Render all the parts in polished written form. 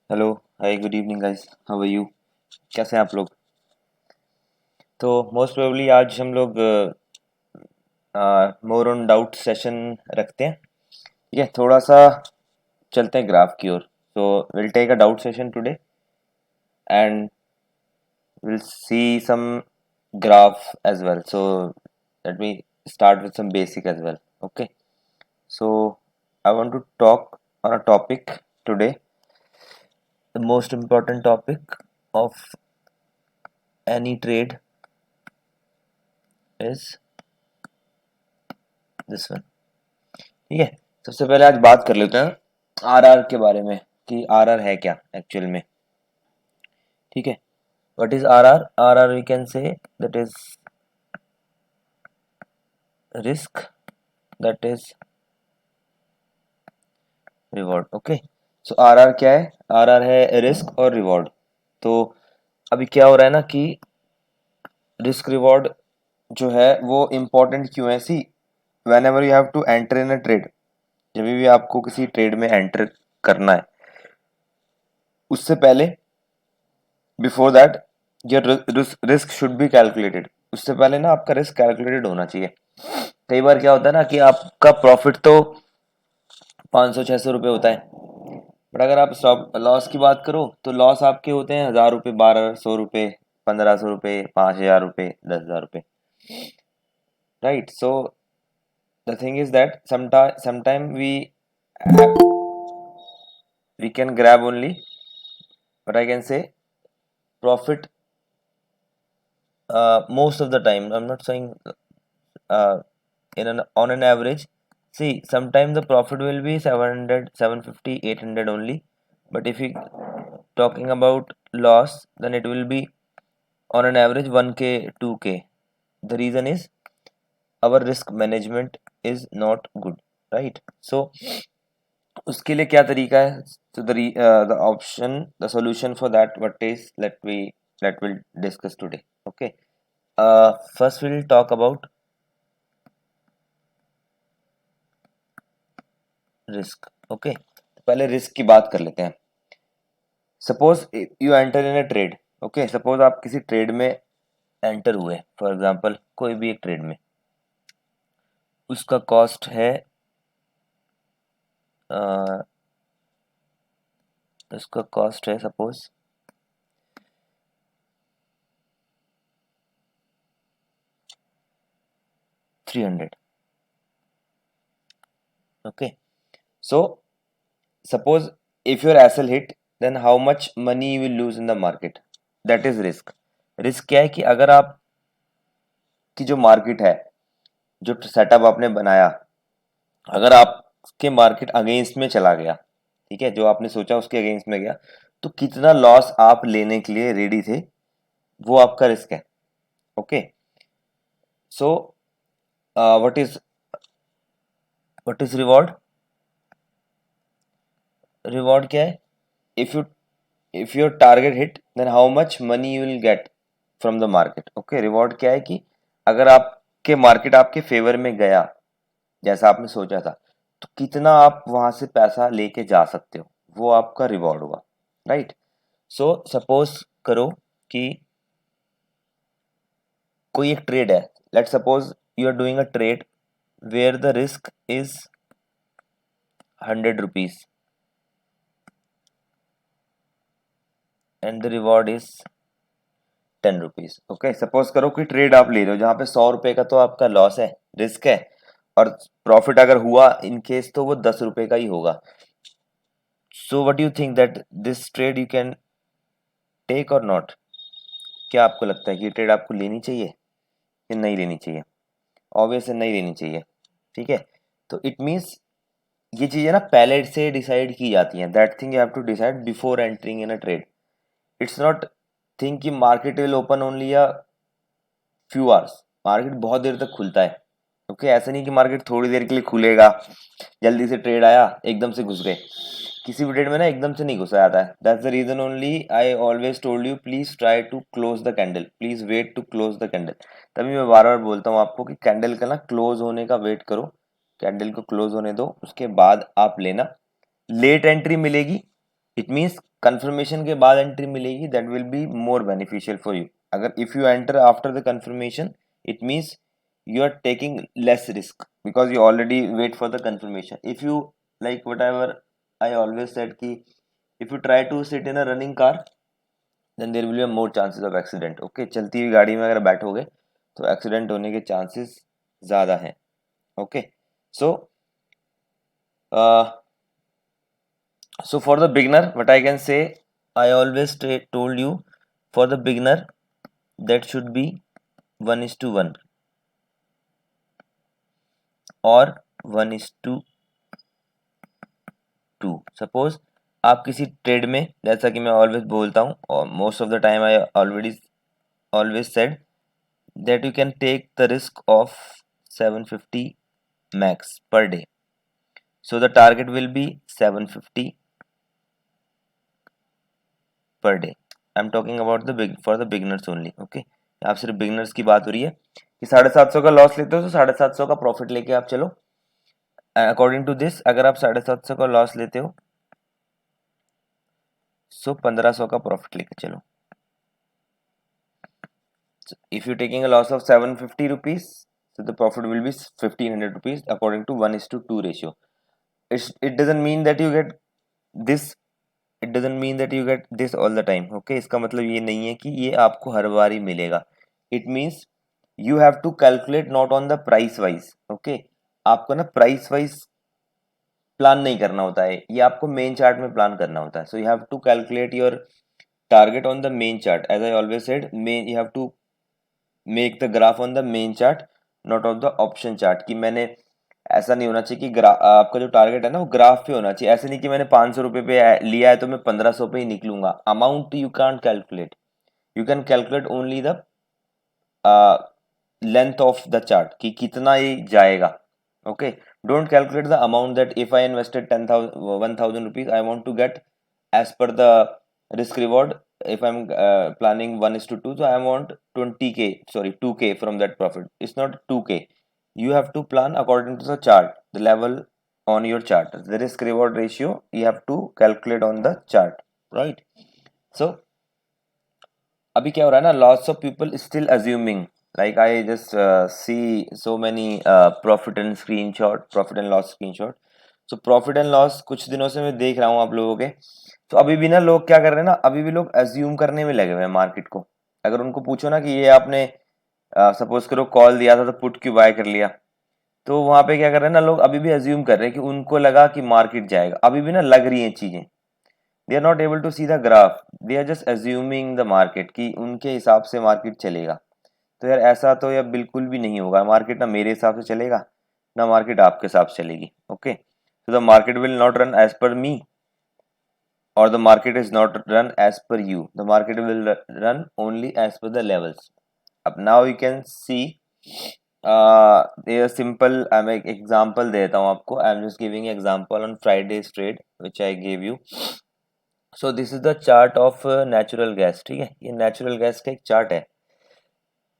Hello. Hi, good evening guys, how are you? कैसे हैं आप लोग? तो मोस्ट प्रोबेबली आज हम लोग मोर ऑन डाउट सेशन रखते हैं। ठीक है, थोड़ा सा चलते हैं ग्राफ की ओर। So will take a doubt session today and will see some graph as well. So let me start with some basic as well. Okay, so I want to talk on a topic today, the most important topic of any trade is this one. ठीक है, सबसे पहले आज बात कर लेते हैं RR के बारे में कि आरआर है क्या एक्चुअल में। ठीक है, what is RR? RR we can say that is risk, that is reward. Okay, so RR क्या है? आरआर है रिस्क और रिवॉर्ड। तो अभी क्या हो रहा है ना कि रिस्क रिवॉर्ड जो है वो इम्पोर्टेंट क्यों है? See, whenever you have to enter in a trade, जब भी आपको किसी ट्रेड में एंटर करना है, उससे पहले before that your risk should be calculated. उससे पहले ना आपका रिस्क कैलकुलेटेड होना चाहिए। कई बार क्या होता है ना कि आपका प्रॉफिट तो 500-600 रुपये होता है, बट अगर आप स्टॉप लॉस की बात करो तो लॉस आपके होते हैं 1000 रुपये, 1200 रुपये, 1500 रुपये, 5000 रुपये, 10,000 रुपये। Right, so the thing is that sometime we can grab only, but I can say profit most of the time. I'm not saying uh, on an average. See, sometimes the profit will be 700, 750, 800 only, but if we talking about loss, then it will be on an average 1k, 2k. The reason is our risk management is not good, right? So उसके लिए क्या तरीका है? So the option, the solution for that, what is, let we'll discuss today. Okay, first we'll talk about risk. Okay, तो पहले risk की बात कर लेते हैं। Suppose you enter in a trade. Okay, suppose आप किसी ट्रेड में एंटर हुए, फॉर एग्जांपल कोई भी एक ट्रेड में, उसका कॉस्ट है उसका कॉस्ट है suppose 300। Okay, so suppose if your SL hit, then how much money you will lose in the market, that is risk. Risk क्या है कि अगर आप की जो मार्केट है, जो सेटअप आपने बनाया, अगर आपके मार्केट अगेंस्ट में चला गया, ठीक है, जो आपने सोचा उसके अगेंस्ट में गया, तो कितना लॉस आप लेने के लिए रेडी थे, वो आपका रिस्क है। Okay, so what is reward? Reward क्या है? If you if your target hit, then how much money you will get from the market. Okay, reward क्या है कि अगर आपके मार्केट आपके फेवर में गया, जैसा आपने सोचा था, तो कितना आप वहां से पैसा लेके जा सकते हो, वो आपका रिवॉर्ड हुआ। राइट, सो सपोज करो कि कोई एक ट्रेड है। Let suppose you are doing a trade where the risk is 100 rupees and the reward is 10 rupees. Okay, suppose करो कि ट्रेड आप ले रहे हो जहां पे 100 रुपए का तो आपका लॉस है, रिस्क है, और प्रॉफिट अगर हुआ इन केस तो वो 10 रुपए का ही होगा। So what you think that this trade you can take और नॉट? क्या आपको लगता है कि ये ट्रेड आपको लेनी चाहिए या नहीं लेनी चाहिए? ऑब्वियस है, नहीं लेनी चाहिए। ठीक है, तो इट मीन्स ये चीजें ना पहले से डिसाइड की जाती हैं। That thing you have to decide before entering in a trade. It's not think कि market will open only a few hours. Market बहुत देर तक खुलता है। ओके, ऐसा नहीं कि मार्केट थोड़ी देर के लिए खुलेगा, जल्दी से ट्रेड आया एकदम से घुस गए। किसी भी ट्रेड में ना एकदम से नहीं घुसा जाता है। That's the reason only I always told you, please try to close the candle, please wait to close the candle. तभी मैं बार बार बोलता हूँ आपको कि कैंडल का ना क्लोज होने का वेट करो, कैंडल को क्लोज होने दो, उसके बाद आप लेना। लेट एंट्री मिलेगी, इट मीन्स कंफर्मेशन के बाद एंट्री मिलेगी that will be more beneficial for you. अगर if you enter after the confirmation it means you are taking less risk because you already wait for the confirmation. If you like whatever I always said ki if you try to sit in a running car then there will be more chances of accident. Okay, चलती हुई गाड़ी में अगर बैठोगे तो accident होने के chances ज़्यादा हैं. Okay, so so for the beginner what I can say, I always told you for the beginner that should be 1:1 और 1:2. सपोज आप किसी ट्रेड में, जैसा कि मैं ऑलवेज बोलता हूँ और most of the time I always said that you can take the risk of 750 max per day. So the target will be 750 per day. I am talking about the for the beginners only. Okay, आप सिर्फ beginners की बात हो रही है कि 750 का loss लेते हो तो 750 का प्रॉफिट लेके आप चलो. अकॉर्डिंग टू दिस अगर आप 750 का लॉस लेते हो सो 1500 का प्रॉफिट लेके चलो. If you're taking a loss of 750 rupees, so the profit will be 1500 rupees according to 1:2 ratio. It doesn't mean that you get this. It doesn't mean that you get this all the time. Okay, इसका मतलब ये नहीं है कि ये आपको हर बार ही मिलेगा. It means you have to calculate not on the price wise. Okay, आपको ना price wise प्लान नहीं करना होता है, ये आपको मेन चार्ट में प्लान करना होता है. So you have to calculate your target on the main chart. As I always said, you have to make the graph on the main chart not of the option chart. कि मैंने ऐसा नहीं होना चाहिए कि आपका जो टारगेट है ना वो ग्राफ पे होना चाहिए. ऐसे नहीं कि मैंने 500 रुपये पे लिया है तो मैं 1500 पे ही निकलूंगा. Amount you can calculate. You can calculate only the length of the chart कि कितना ये जाएगा. Okay, don't calculate the amount that if I invested 10,000 rupees I want to get as per the risk reward. If I'm planning 1:2, so I want 20k, sorry 2k from that profit. It's not 2k. You have to plan according to the chart, the level on your chart, the risk reward ratio you have to calculate on the chart, right? So अभी क्या हो रहा है ना, lots of people still assuming, like I just see so many profit and loss screenshot. So profit and loss कुछ दिनों से मैं देख रहा हूँ आप लोगों के. तो अभी भी ना लोग क्या कर रहे हैं ना, अभी भी लोग अज्यूम करने में लगे हुए हैं मार्केट को. अगर उनको पूछो ना कि ये आपने सपोज करो कॉल दिया था तो पुट क्यों बाय कर लिया, तो वहां पे क्या कर रहे हैं ना लोग, अभी भी अज्यूम कर रहे हैं कि उनको लगा कि मार्केट जाएगा. अभी भी ना लग रही हैं चीजें. They are not able to see the graph, they are just assuming the market कि उनके हिसाब से मार्केट चलेगा. तो यार ऐसा तो यार बिल्कुल भी नहीं होगा. मार्केट ना मेरे हिसाब से चलेगा ना मार्केट आपके हिसाब से चलेगी. Okay, so the market will not run as per me or the market is not run as per you. The market will run only as per the levels. Up now you can see a simple I'm एक example देता हूँ आपको. I'm just giving example on Friday's trade which I gave you. So this is the chart of natural gas. ठीक है, ये natural gas का एक chart है.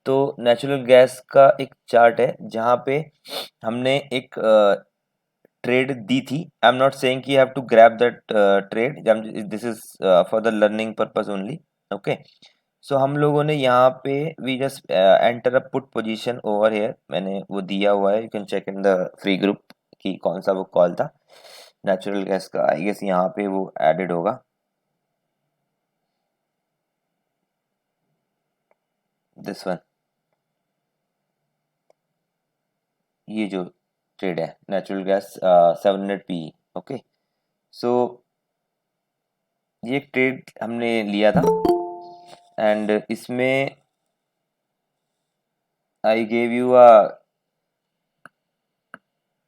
तो नेचुरल गैस का एक चार्ट है जहाँ पे हमने एक ट्रेड दी थी. आई एम नॉट सेइंग कि you have to grab that trade, this is for the learning purpose only. Okay, so हम लोगों ने यहाँ पे we just enter a put position over here. मैंने वो दिया हुआ है, you can check in the free group कि कौन सा वो कॉल था नेचुरल गैस का. आई गेस यहाँ पे वो एडेड होगा, दिस वन. ये जो ट्रेड है natural gas 700 P. Okay, so ये एक ट्रेड हमने लिया था एंड इसमें I gave you a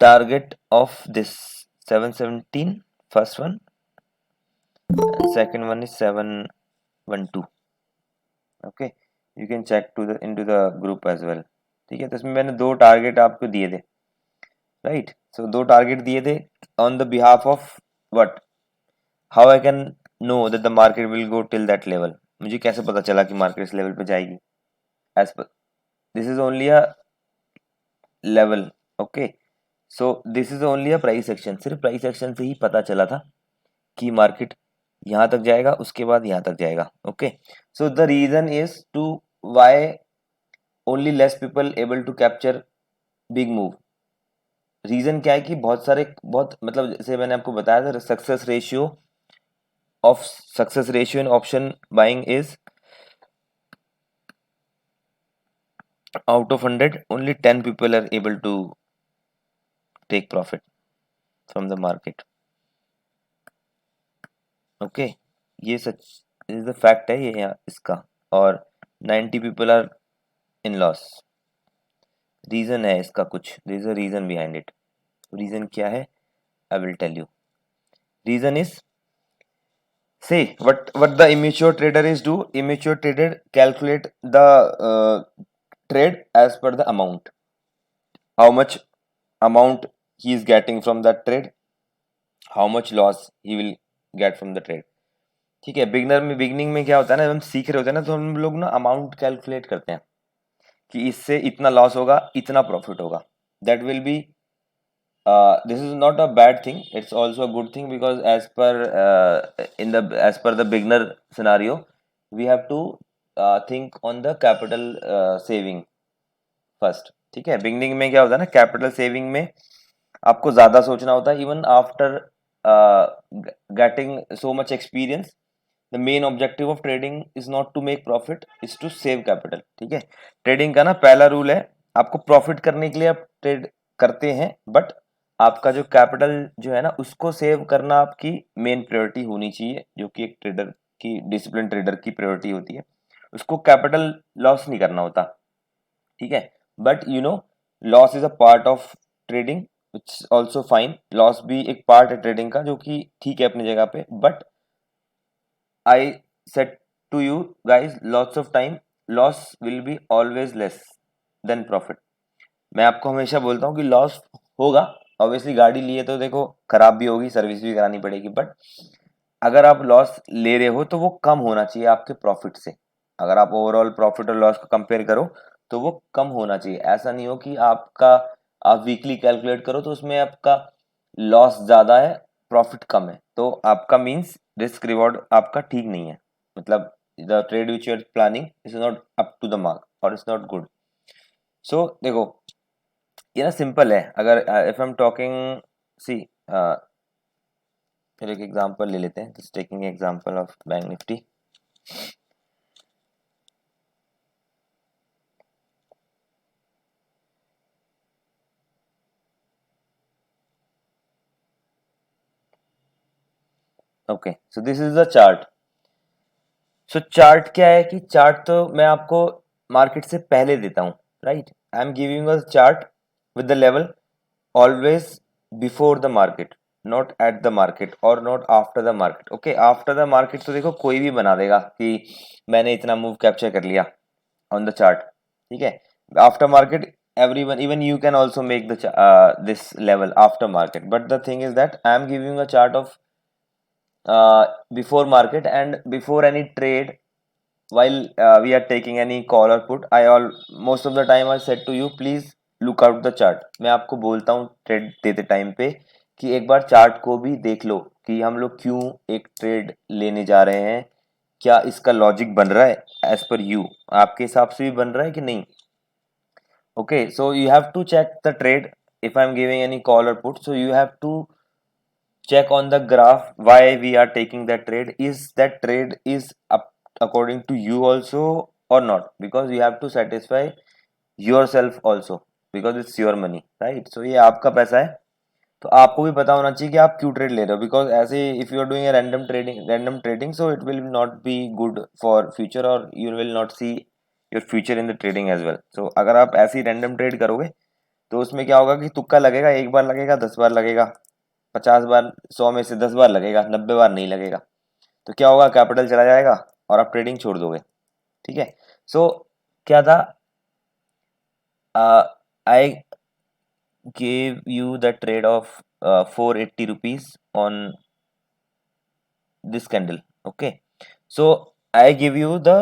target of this 717 first one, second one is 712. Okay, you can check to the into the group as well. ठीक है, तो इसमें मैंने दो टारगेट आपको दिए थे, राइट? सो दो टारगेट दिए थे on the behalf of what, how I can know that the market will go till that level. मुझे कैसे पता चला कि मार्केट इस लेवल पे जाएगी? As per this is only a level. Okay, so this is only a price action. सिर्फ price action से ही पता चला था कि मार्केट यहाँ तक जाएगा, उसके बाद यहाँ तक जाएगा। Okay, so the reason is to why only less people able to capture big move. Reason क्या है कि बहुत सारे, बहुत मतलब जैसे मैंने आपको बताया था, success ratio in option buying is out of 100 only 10 people are able to take profit from the market। Okay, ये सच इज द फैक्ट है ये यहाँ इसका। और 90 people are in loss. Reason है इसका कुछ, there is a reason behind it. Reason क्या है, I will tell you. Reason is, see what the immature trader is do, immature trader calculate the trade as per the amount, how much amount he is getting from that trade, how much loss he will get from the trade। ठीक है, beginning में क्या होता है ना, जब हम सीख रहे होते हैं ना, तो हम लोग ना अमाउंट कैलकुलेट करते हैं कि इससे इतना लॉस होगा, इतना प्रॉफिट होगा। That will B, this is not a bad thing, it's also a good thing, because as per the beginner scenario, we have to think on the capital saving first। ठीक है, beginning में क्या होता है ना, capital saving में आपको ज्यादा सोचना होता है। Even after getting so much experience, the main objective of trading is not to make profit, is to save capital. ठीक है, ट्रेडिंग का ना पहला रूल है, आपको प्रॉफिट करने के लिए आप ट्रेड करते हैं, बट आपका जो कैपिटल जो है ना, उसको सेव करना आपकी मेन प्रायोरिटी होनी चाहिए, जो कि एक ट्रेडर की, डिसिप्लिन ट्रेडर की प्रायोरिटी होती है। उसको कैपिटल लॉस नहीं करना होता। ठीक है, but you know, loss is a part of trading, it's also fine. Loss भी एक पार्ट है ट्रेडिंग का, जो कि ठीक है अपनी जगह पे, but I said to you guys lots of time, loss will be always less than profit। मैं आपको हमेशा बोलता हूँ कि लॉस होगा, ऑब्वियसली गाड़ी लिए तो देखो खराब भी होगी, सर्विस भी करानी पड़ेगी, बट अगर आप लॉस ले रहे हो तो वो कम होना चाहिए आपके प्रॉफिट से। अगर आप ओवरऑल प्रॉफिट और लॉस को कंपेयर करो तो वो कम होना चाहिए। ऐसा नहीं हो कि आप वीकली कैलकुलेट करो तो उसमें आपका लॉस ज्यादा है, प्रॉफिट कम है, तो आपका मीन्स रिस्क रिवॉर्ड आपका ठीक नहीं है। मतलब the trade which you are planning is not up to the mark और इट्स नॉट गुड। सो देखो, ये ना सिंपल है। अगर if I am talking, see फिर एक एग्जांपल ले लेते हैं, just taking example of bank Nifty. Okay, so this is the chart. So chart क्या है कि चार्ट तो मैं आपको मार्केट से पहले देता हूँ, right. I am giving a chart with the level always before the market, not at the market और not after the market. Okay, after the market तो देखो कोई भी बना देगा कि मैंने इतना मूव कैप्चर कर लिया ऑन द चार्ट। ठीक है, after market everyone, even you can also make this level after market, but the thing is that I am giving a chart of before market and before any trade, while we are taking any call or put, I all most of the time I said to you please look out the chart। मैं आपको बोलता हूँ trade देते time पे कि एक bar chart को भी देख लो कि हम लोग क्यों एक ट्रेड लेने जा रहे हैं, क्या इसका लॉजिक बन रहा है एज पर यू, आपके हिसाब से भी बन रहा है कि नहीं। Okay, so you have to check the trade if I'm giving any call or put, so you have to check on the graph why we are taking that trade, is that trade is up according to you also or not, because you have to satisfy yourself also, because it's your money, right। so ये आपका पैसा है, तो आपको भी पता होना चाहिए कि आप क्यों ट्रेड ले रहे हो, बिकॉज ऐसे if you are doing random trading so it will not be good for future, और you will not see your future in the trading as well. So अगर आप ऐसे ही रैंडम ट्रेड करोगे तो उसमें क्या होगा कि तुक्का लगेगा, एक बार लगेगा, 10 बार लगेगा, 50 बार, 100 में से 10 बार लगेगा, 90 बार नहीं लगेगा, तो क्या होगा, कैपिटल चला जाएगा और आप ट्रेडिंग छोड़ दोगे। ठीक है, सो क्या था, आई gave you the trade of 480 rupees on this candle। okay, so I give you the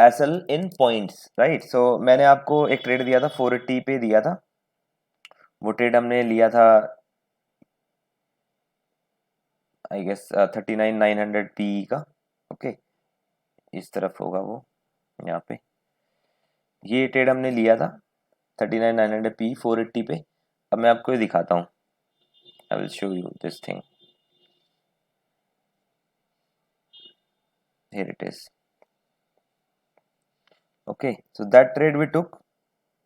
SL in points, right। so मैंने आपको एक ट्रेड दिया था 480 पे दिया था, वो ट्रेड हमने लिया था आई गेस 39,900 पी का। ओके, इस तरफ होगा वो, यहाँ पे ये ट्रेड हमने लिया था 39,900 पी 480 पे। अब मैं आपको ये दिखाता हूँ, I will show you this thing, here it is. Okay, so that trade we took,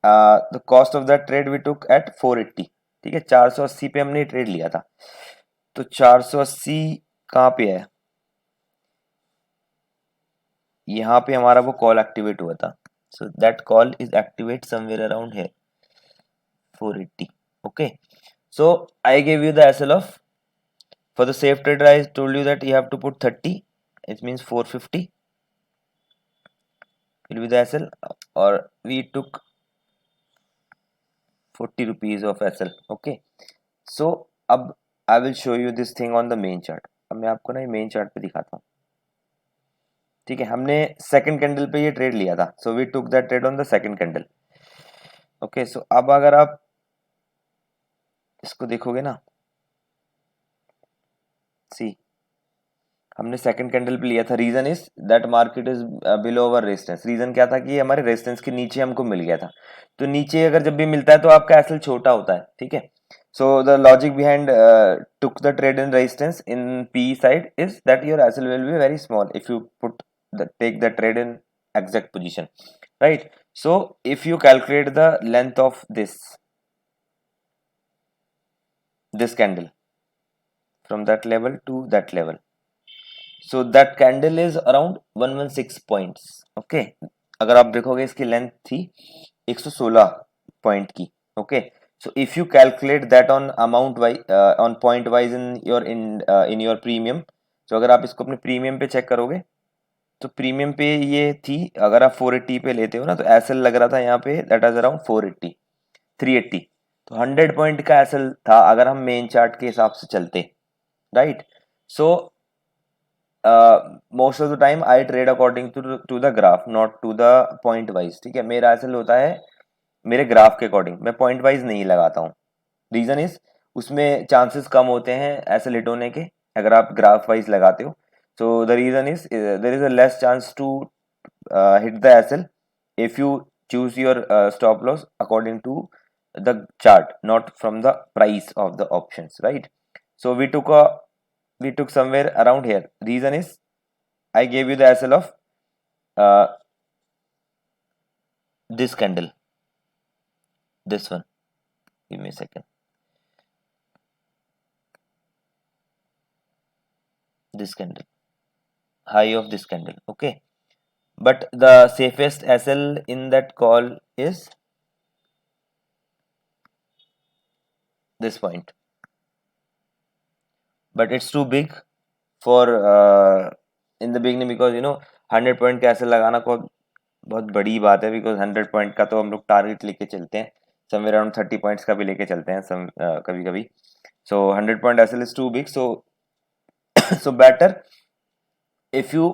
the cost of that trade we took at 480। ठीक है, 480 पे हमने ट्रेड लिया था। तो 480 कहाँ पे है, यहाँ पे हमारा वो कॉल एक्टिवेट हुआ था। So that call is activate somewhere around here 480। Okay, so I gave you the SL of, for the safe trader I told you that you have to put 30, it means 450 will be the SL, or we took 40 rupees of SL. Okay, so अब I will show you this thing on the main chart। अब मैं आपको ना ये main chart पे दिखाता हूँ। ठीक है, हमने सेकंड कैंडल पे ये ट्रेड लिया था, so we took that trade on the second candle. Okay, so अब अगर आप इसको देखोगे ना, सी हमने सेकंड कैंडल पे लिया था, reason is that market is below our resistance. Reason क्या था कि ये हमारे रेजिस्टेंस के नीचे हमको मिल गया था। तो नीचे अगर जब भी मिलता है तो आपका एसएल छोटा होता है। ठीक है, so the logic behind took the trade in resistance in P side is that your SL will be very small if you put take the trade in exact position, right? So if you calculate the length of this candle from that level to that level, so that candle is around 116 points। okay, अगर आप देखोगे इसकी length थी 116 point की। Okay, so if you calculate that on amount wise on point wise in your premium, so अगर आप इसको अपने प्रीमियम पे चेक करोगे तो प्रीमियम पे ये थी, अगर आप 480 पे लेते हो ना तो एसएल लग रहा था यहाँ पे दैट इज अराउंड 480 380। तो 100 पॉइंट का एसएल था अगर हम मेन चार्ट के हिसाब से चलते, right? So most of the time I trade according to the graph, not to the point wise. ठीक है, मेरा एसएल होता है मेरे ग्राफ के अकॉर्डिंग, मैं पॉइंट वाइज नहीं लगाता हूँ। रीजन इज उसमें चांसेस कम होते हैं एसएल हिट होने के अगर आप ग्राफ वाइज लगाते हो। So the reason is there is a less chance to hit the SL if you choose your stop loss according to the chart, not from the price of the options, right? So we took somewhere around here. Reason is I gave you the SL of uh, this candle, this one. Give me a second. This candle, high of this candle. Okay, but the safest SL in that call is this point, but it's too big for in the beginning because 100 point का ऐसे लगाना को बहुत बड़ी बात है, because 100 point का तो हम लोग टारगेट लेके चलते हैं, समवेयर अराउंड 30 पॉइंट्स का भी लेके चलते हैं कभी कभी। So 100 point SL is too big, so so better if you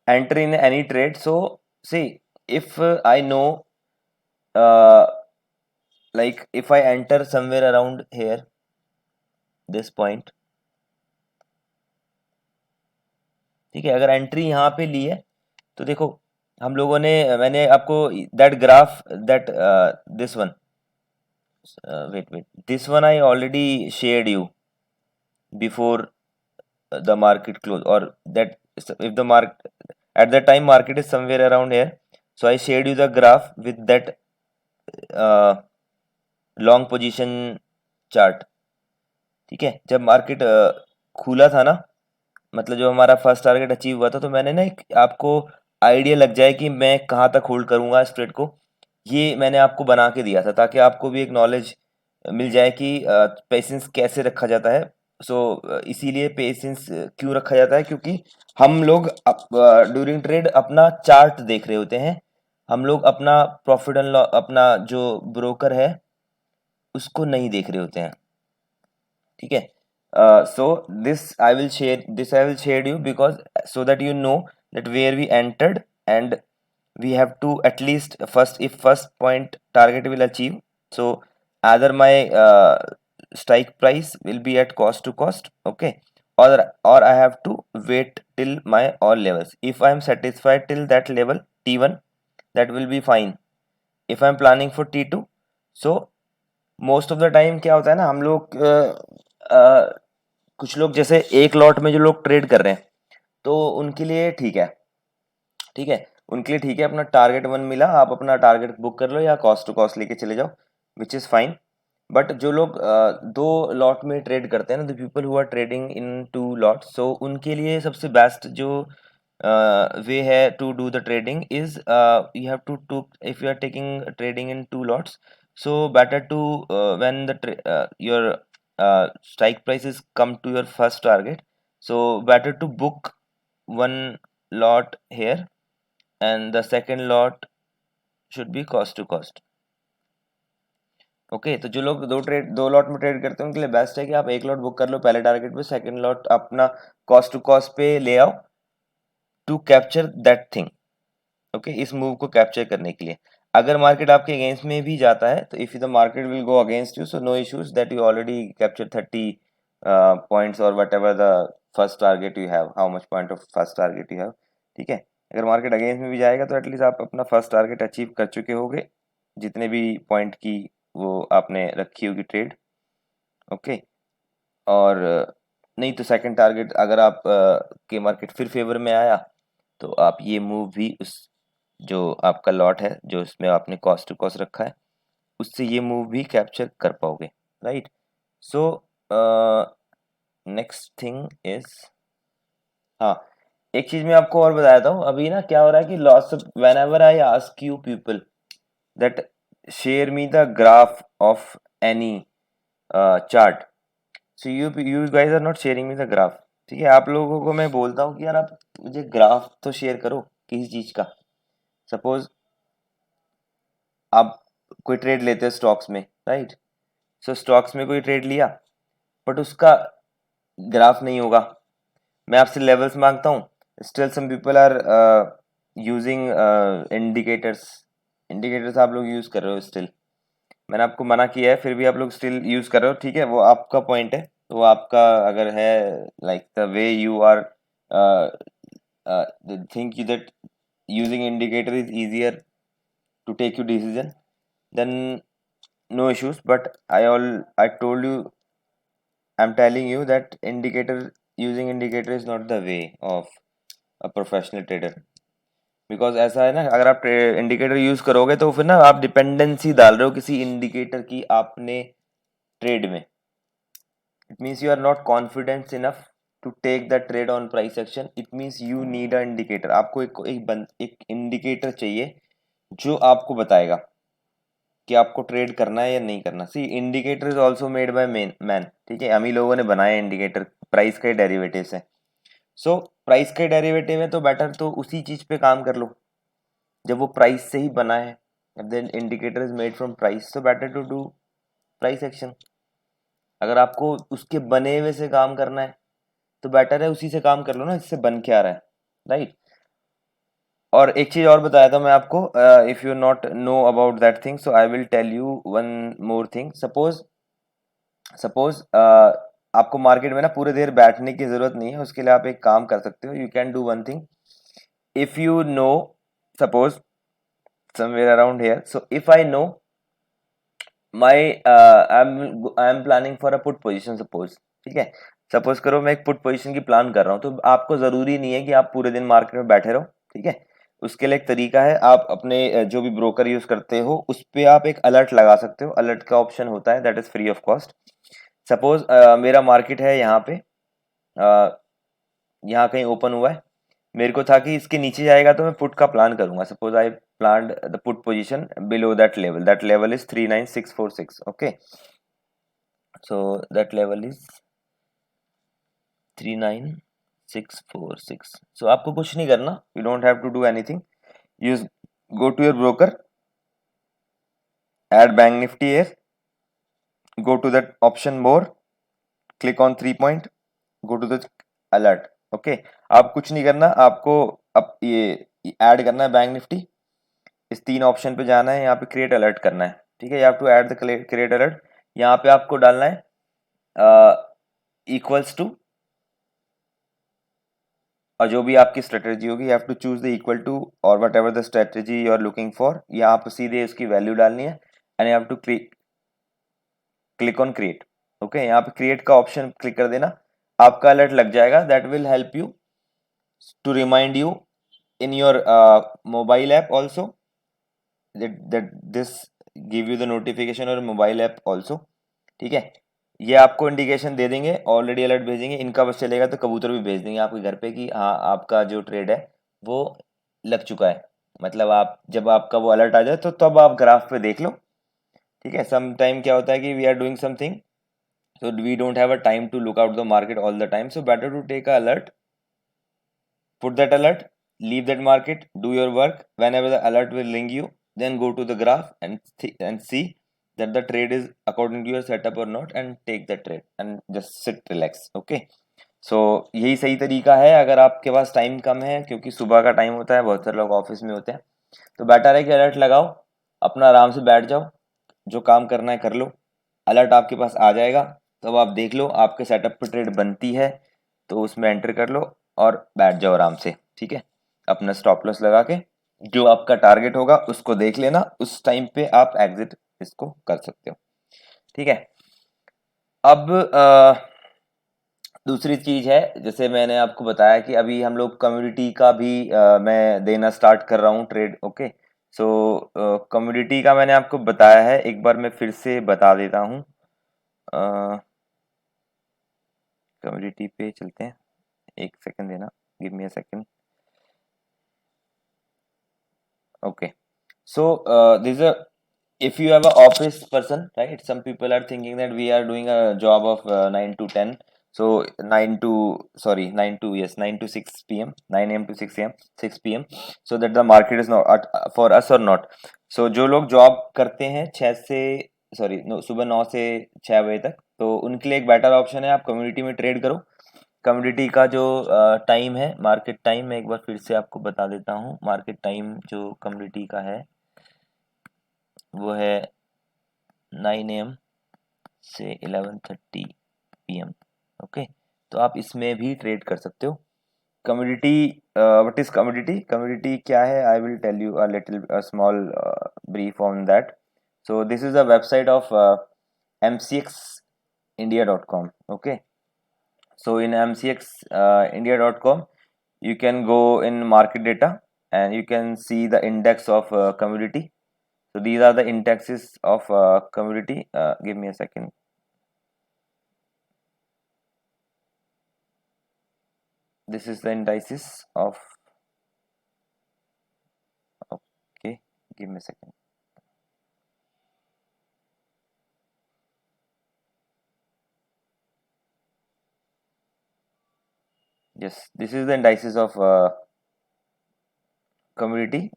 enter in any trade. So see, if I know uh, like if I enter somewhere around here this point, ठीक है, अगर एंट्री यहाँ पे ली है तो देखो हम लोगों ने, मैंने आपको that graph that this one wait this one I already shared you before the market close, or that if the market at that time market is somewhere around here, so I shared you the graph with that long position chart। ठीक है, जब market खुला था ना, मतलब जो हमारा first target achieve हुआ था, तो मैंने ना एक आपको आइडिया लग जाए कि मैं कहाँ तक होल्ड करूँगा इस ट्रेड को, ये मैंने आपको बना के दिया था ताकि आपको भी एक नॉलेज मिल जाए कि पेशेंस कैसे रखा जाता है। सो इसीलिए पेशेंस क्यों रखा जाता है, क्योंकि हम लोग ड्यूरिंग ट्रेड अपना चार्ट देख रहे होते हैं, हम लोग अपना प्रॉफिट एंड लॉस, अपना जो ब्रोकर है उसको नहीं देख रहे होते हैं। ठीक है, so this I will share you because so that you know that where we entered, and we have to at least first, if first point target will achieve, so either my strike price will be at cost to cost, okay, or I have to wait till my all levels. If I am satisfied till that level T1, that will be fine. If I am planning for T2, so most of the time क्या होता है ना, हम लोग कुछ लोग जैसे एक लॉट में जो लोग ट्रेड कर रहे हैं, तो उनके लिए ठीक है, ठीक है, उनके लिए ठीक है, अपना टारगेट 1 मिला, आप अपना टारगेट बुक कर लो या कॉस्ट टू कॉस्ट लेके चले जाओ, विच इज़ फाइन. बट जो लोग दो लॉट में ट्रेड करते हैं ना, the people who are trading in 2 lot, so उनके लिए सबसे बेस्ट जो वे है to do the trading is you have to if you are taking trading in 2 lots, so better to when your strike prices come to your first target, so better to book one lot here and the second lot should be cost to cost. Okay तो जो लोग दो lot में trade करते हैं उनके लिए best है कि आप एक लॉट बुक कर लो पहले टारगेट पे, सेकंड लॉट अपना कॉस्ट टू कॉस्ट पे ले आओ to capture that thing. Okay, इस मूव को कैप्चर करने के लिए. अगर मार्केट आपके अगेंस्ट में भी जाता है तो if the market will go against you, so no issues that you already capture 30 points और whatever the first target you have, how much point of first target you have. ठीक है, अगर market against में भी जाएगा तो at least आप अपना फर्स्ट टारगेट अचीव कर चुके होगे, जितने भी पॉइंट की वो आपने रखी होगी ट्रेड. ओके, और नहीं तो सेकंड टारगेट अगर आप के मार्केट फिर फेवर में आया तो आप ये मूव भी उस जो आपका लॉट है जो इसमें आपने कॉस्ट टू कॉस्ट रखा है उससे ये मूव भी कैप्चर कर पाओगे, right. So next thing is, हाँ, एक चीज मैं आपको और बताता हूँ. अभी ना क्या हो रहा है कि loss whenever I ask you people that share me the graph of any chart, so you guys are not sharing me the graph. ठीक है, आप लोगों को मैं बोलता हूँ कि यार आप मुझे ग्राफ तो शेयर करो किसी चीज का. सपोज आप कोई ट्रेड लेते हो स्टॉक्स में, राइट. सो स्टॉक्स में कोई ट्रेड लिया बट उसका ग्राफ नहीं होगा. मैं आपसे लेवल्स मांगता हूँ, still some people are using indicators. Indicators आप लोग यूज कर रहे हो स्टिल, मैंने आपको मना किया है फिर भी आप लोग स्टिल यूज कर रहे हो. ठीक है, वो आपका पॉइंट है, वो आपका अगर है like the way you are think that using indicator is easier to take your decision, then no issues. But I told you, I'm telling you that using indicator is not the way of a professional trader. Because ऐसा है ना, अगर आप indicator use करोगे तो फिर ना आप डिपेंडेंसी डाल रहे हो किसी इंडिकेटर की आपने ट्रेड में. It means you are not confidence enough to take the trade on price action. It means you need a indicator. आपको एक इंडिकेटर चाहिए जो आपको बताएगा कि आपको ट्रेड करना है या नहीं करना. See indicator is also made by man. ठीक है, हम ही लोगों ने बनाया इंडिकेटर, प्राइस का डेरिवेटिव है. सो प्राइस का डेरिवेटिव है तो बेटर तो उसी चीज पे काम कर लो जब वो प्राइस से ही बना है. Then indicator is made from price, so better to do price action. अगर आपको उसके बने हुए से काम करना है तो बेटर है उसी से काम कर लो ना जिससे बन के आ रहा है, राइट. और एक चीज और बताया था मैं आपको, if you not know about that thing so I will tell you one more thing. Suppose आपको मार्केट में ना पूरे देर बैठने की जरूरत नहीं है, उसके लिए आप एक काम कर सकते हो. You can do one thing. If you no, suppose somewhere around here, so if I know my I am planning for a put position suppose. ठीक है, सपोज करो मैं एक पुट पोजिशन की प्लान कर रहा हूँ, तो आपको जरूरी नहीं है कि आप पूरे दिन मार्केट में बैठे रहो. ठीक है, उसके लिए एक तरीका है, आप अपने जो भी ब्रोकर यूज करते हो उस पर आप एक अलर्ट लगा सकते हो. अलर्ट का ऑप्शन होता है that is free of cost. Suppose मेरा मार्केट है यहाँ पे, यहाँ कहीं ओपन हुआ है, मेरे को था कि इसके नीचे जाएगा तो मैं पुट का प्लान करूंगा. Suppose I planned the put position below that level is 39646. Okay, so that level is 39646. So आपको कुछ नहीं करना, you don't have to do anything. You go to your broker, add bank nifty here, go to that option more, click on 3 point, go to the alert. Okay, आप कुछ नहीं करना, आपको अब ये ऐड करना है बैंक निफ्टी. इस 3 ऑप्शन पे जाना है, यहाँ पे क्रिएट अलर्ट करना है. ठीक है, you have to add the create alert. यहाँ पे आपको डालना है इक्वल्स टू और जो भी आपकी स्ट्रेटेजी होगी, you have to choose the equal to और whatever the strategy you are looking for, या आप सीधे उसकी वैल्यू डालनी है and you have to click on create. Okay, यहाँ पे क्रिएट का ऑप्शन क्लिक कर देना, आपका अलर्ट लग जाएगा। That will help you to remind you in your mobile app also, that this give you the notification और मोबाइल ऐप ऑल्सो। ठीक है, ये आपको इंडिकेशन दे देंगे, ऑलरेडी अलर्ट भेजेंगे, इनका बस चलेगा तो कबूतर भी भेज देंगे आपके घर पे कि हाँ आपका जो ट्रेड है वो लग चुका है। मतलब आप जब आपका वो अलर्ट आ जाए तो तब आप ग्राफ पे देख लो। ठीक है, सम टाइम क्या होता है कि we are doing something, so we don't have a time to look out the market all the time, so better to take a alert, put that alert, leave that market, do your work. Whenever the alert will ring you, then go to the graph and see that the trade is according to your setup or not, and take the trade and just sit relax. Okay, सो यही सही तरीका है अगर आपके पास time कम है, क्योंकि सुबह का टाइम होता है, बहुत सारे लोग ऑफिस में होते हैं, तो बेटर है कि अलर्ट लगाओ, अपना आराम से बैठ जाओ, जो काम करना है कर लो, अलर्ट आपके पास आ जाएगा, तब आप देख लो आपके सेटअप पे ट्रेड बनती है तो उसमें एंटर कर लो और बैठ जाओ आराम से। ठीक है, अपना स्टॉप लॉस लगा के जो आपका टारगेट होगा उसको देख लेना, उस टाइम पे आप एग्जिट इसको कर सकते हो। ठीक है, अब दूसरी चीज है, जैसे मैंने आपको बताया कि अभी हम लोग कम्युनिटी का भी मैं देना स्टार्ट कर रहा हूँ ट्रेड। ओके, सो कम्युनिटी का मैंने आपको बताया है, एक बार मैं फिर से बता देता हूँ। कम्युनिटी पे चलते हैं, एक सेकंड देना, give me a second. Okay, so this is a, if you have a office person, right, some people are thinking that we are doing a job of 9 to 10, so 9 to, sorry, 9 to, yes, 9 to 6 p.m, 9 a.m to 6 a.m, 6 p.m, so that the market is not for us or not। so जो लोग job करते हैं 6 से, sorry, सुबह 9 से 6 बजे तक, तो उनके लिए एक बेटर ऑप्शन है, आप कम्युनिटी में ट्रेड करो। कम्युनिटी का जो टाइम है, मार्केट टाइम, मैं एक बार फिर से आपको बता देता हूँ। मार्केट टाइम जो कम्युनिटी का है वो है 9 AM से 11:30 PM। ओके, तो आप इसमें भी ट्रेड कर सकते हो। Community, what is community, community क्या है, I will tell you a little small brief on that. So this is a website of mcxindia.com। Okay, so in mcxindia.com you can go in market data and you can see the index of commodity. So these are the indexes of commodity. Give me a second. This is the indices of, okay, give me a second. Yes, this is the indices of commodity.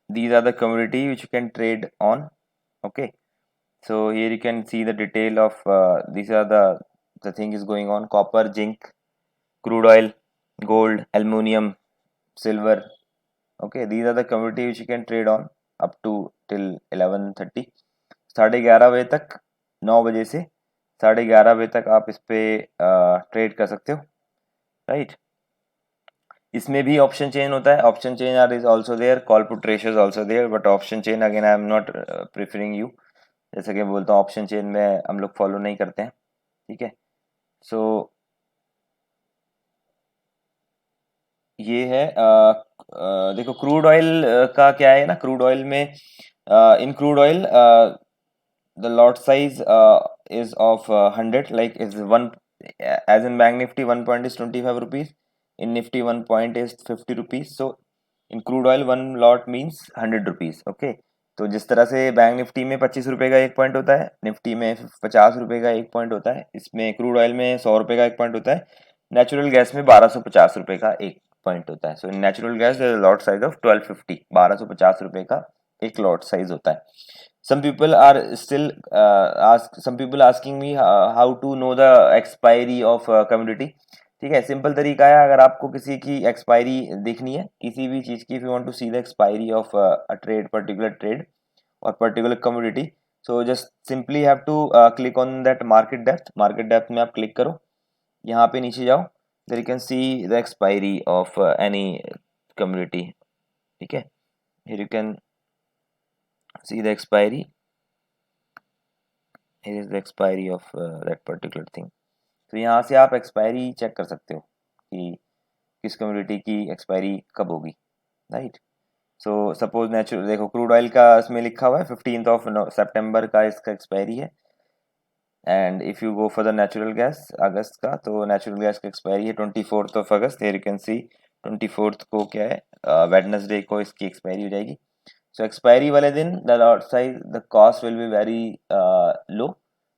These are the commodity which you can trade on. Okay, so here you can see the detail of these are the thing is going on: copper, zinc, crude oil, gold, aluminium, silver. Okay, these are the commodity which you can trade on up to till 11:30, 11:30 बजे तक, 9 बजे से 11:30 बजे तक आप इस पे trade कर सकते हो। राइट, इसमें भी ऑप्शन चेन होता है, option chain are is also there, call put ratio is also there, but option chain again I am not preferring you, जैसे कि बोलता हूँ ऑप्शन चेन में हम लोग फॉलो नहीं करते हैं। ठीक है, सो ये है देखो क्रूड ऑयल का क्या है ना, क्रूड ऑयल में in crude oil the lot size is of 100, like is one, as in bank nifty 1 point is 25 rupees, in nifty 1 point is 50 rupees, so in crude oil one lot means 100 rupees। okay, तो जिस तरह से bank Nifty में 25 रुपए का एक point होता है, निफ्टी में 50 रुपए का एक पॉइंट होता है, इसमें क्रूड ऑयल में 100 रुपए का एक पॉइंट होता है, नेचुरल गैस में 1250 रुपए का एक पॉइंट होता है। So in natural gas lot size of 1250, 1250 रुपए का एक लॉट साइज होता है। some people are still some people asking me how to know the expiry of commodity। ठीक है, सिंपल तरीका है, अगर आपको किसी की एक्सपायरी देखनी है किसी भी चीज की, if you want to see the expiry of a trade, particular trade और particular commodity, so just simply have to click on that market depth. Market depth में आप क्लिक करो, यहाँ पे नीचे जाओ, there you can see the expiry of any community, ठीक है। Here you can see the expiry, here is the expiry of that particular thing. तो यहाँ से आप एक्सपायरी चेक कर सकते हो कि किस कम्युनिटी की एक्सपायरी कब होगी, राइट। सो सपोज नेचुरल, देखो क्रूड ऑयल का इसमें लिखा हुआ है 15th ऑफ सितंबर का इसका एक्सपायरी है। And if you go for the natural gas August का, तो नेचुरल गैस की एक्सपायरी है 24th of August. There you can see 24th को क्या है, वेडनेसडे को इसकी एक्सपायरी हो जाएगी। सो एक्सपायरी वाले दिन the lot size the cost will be very low.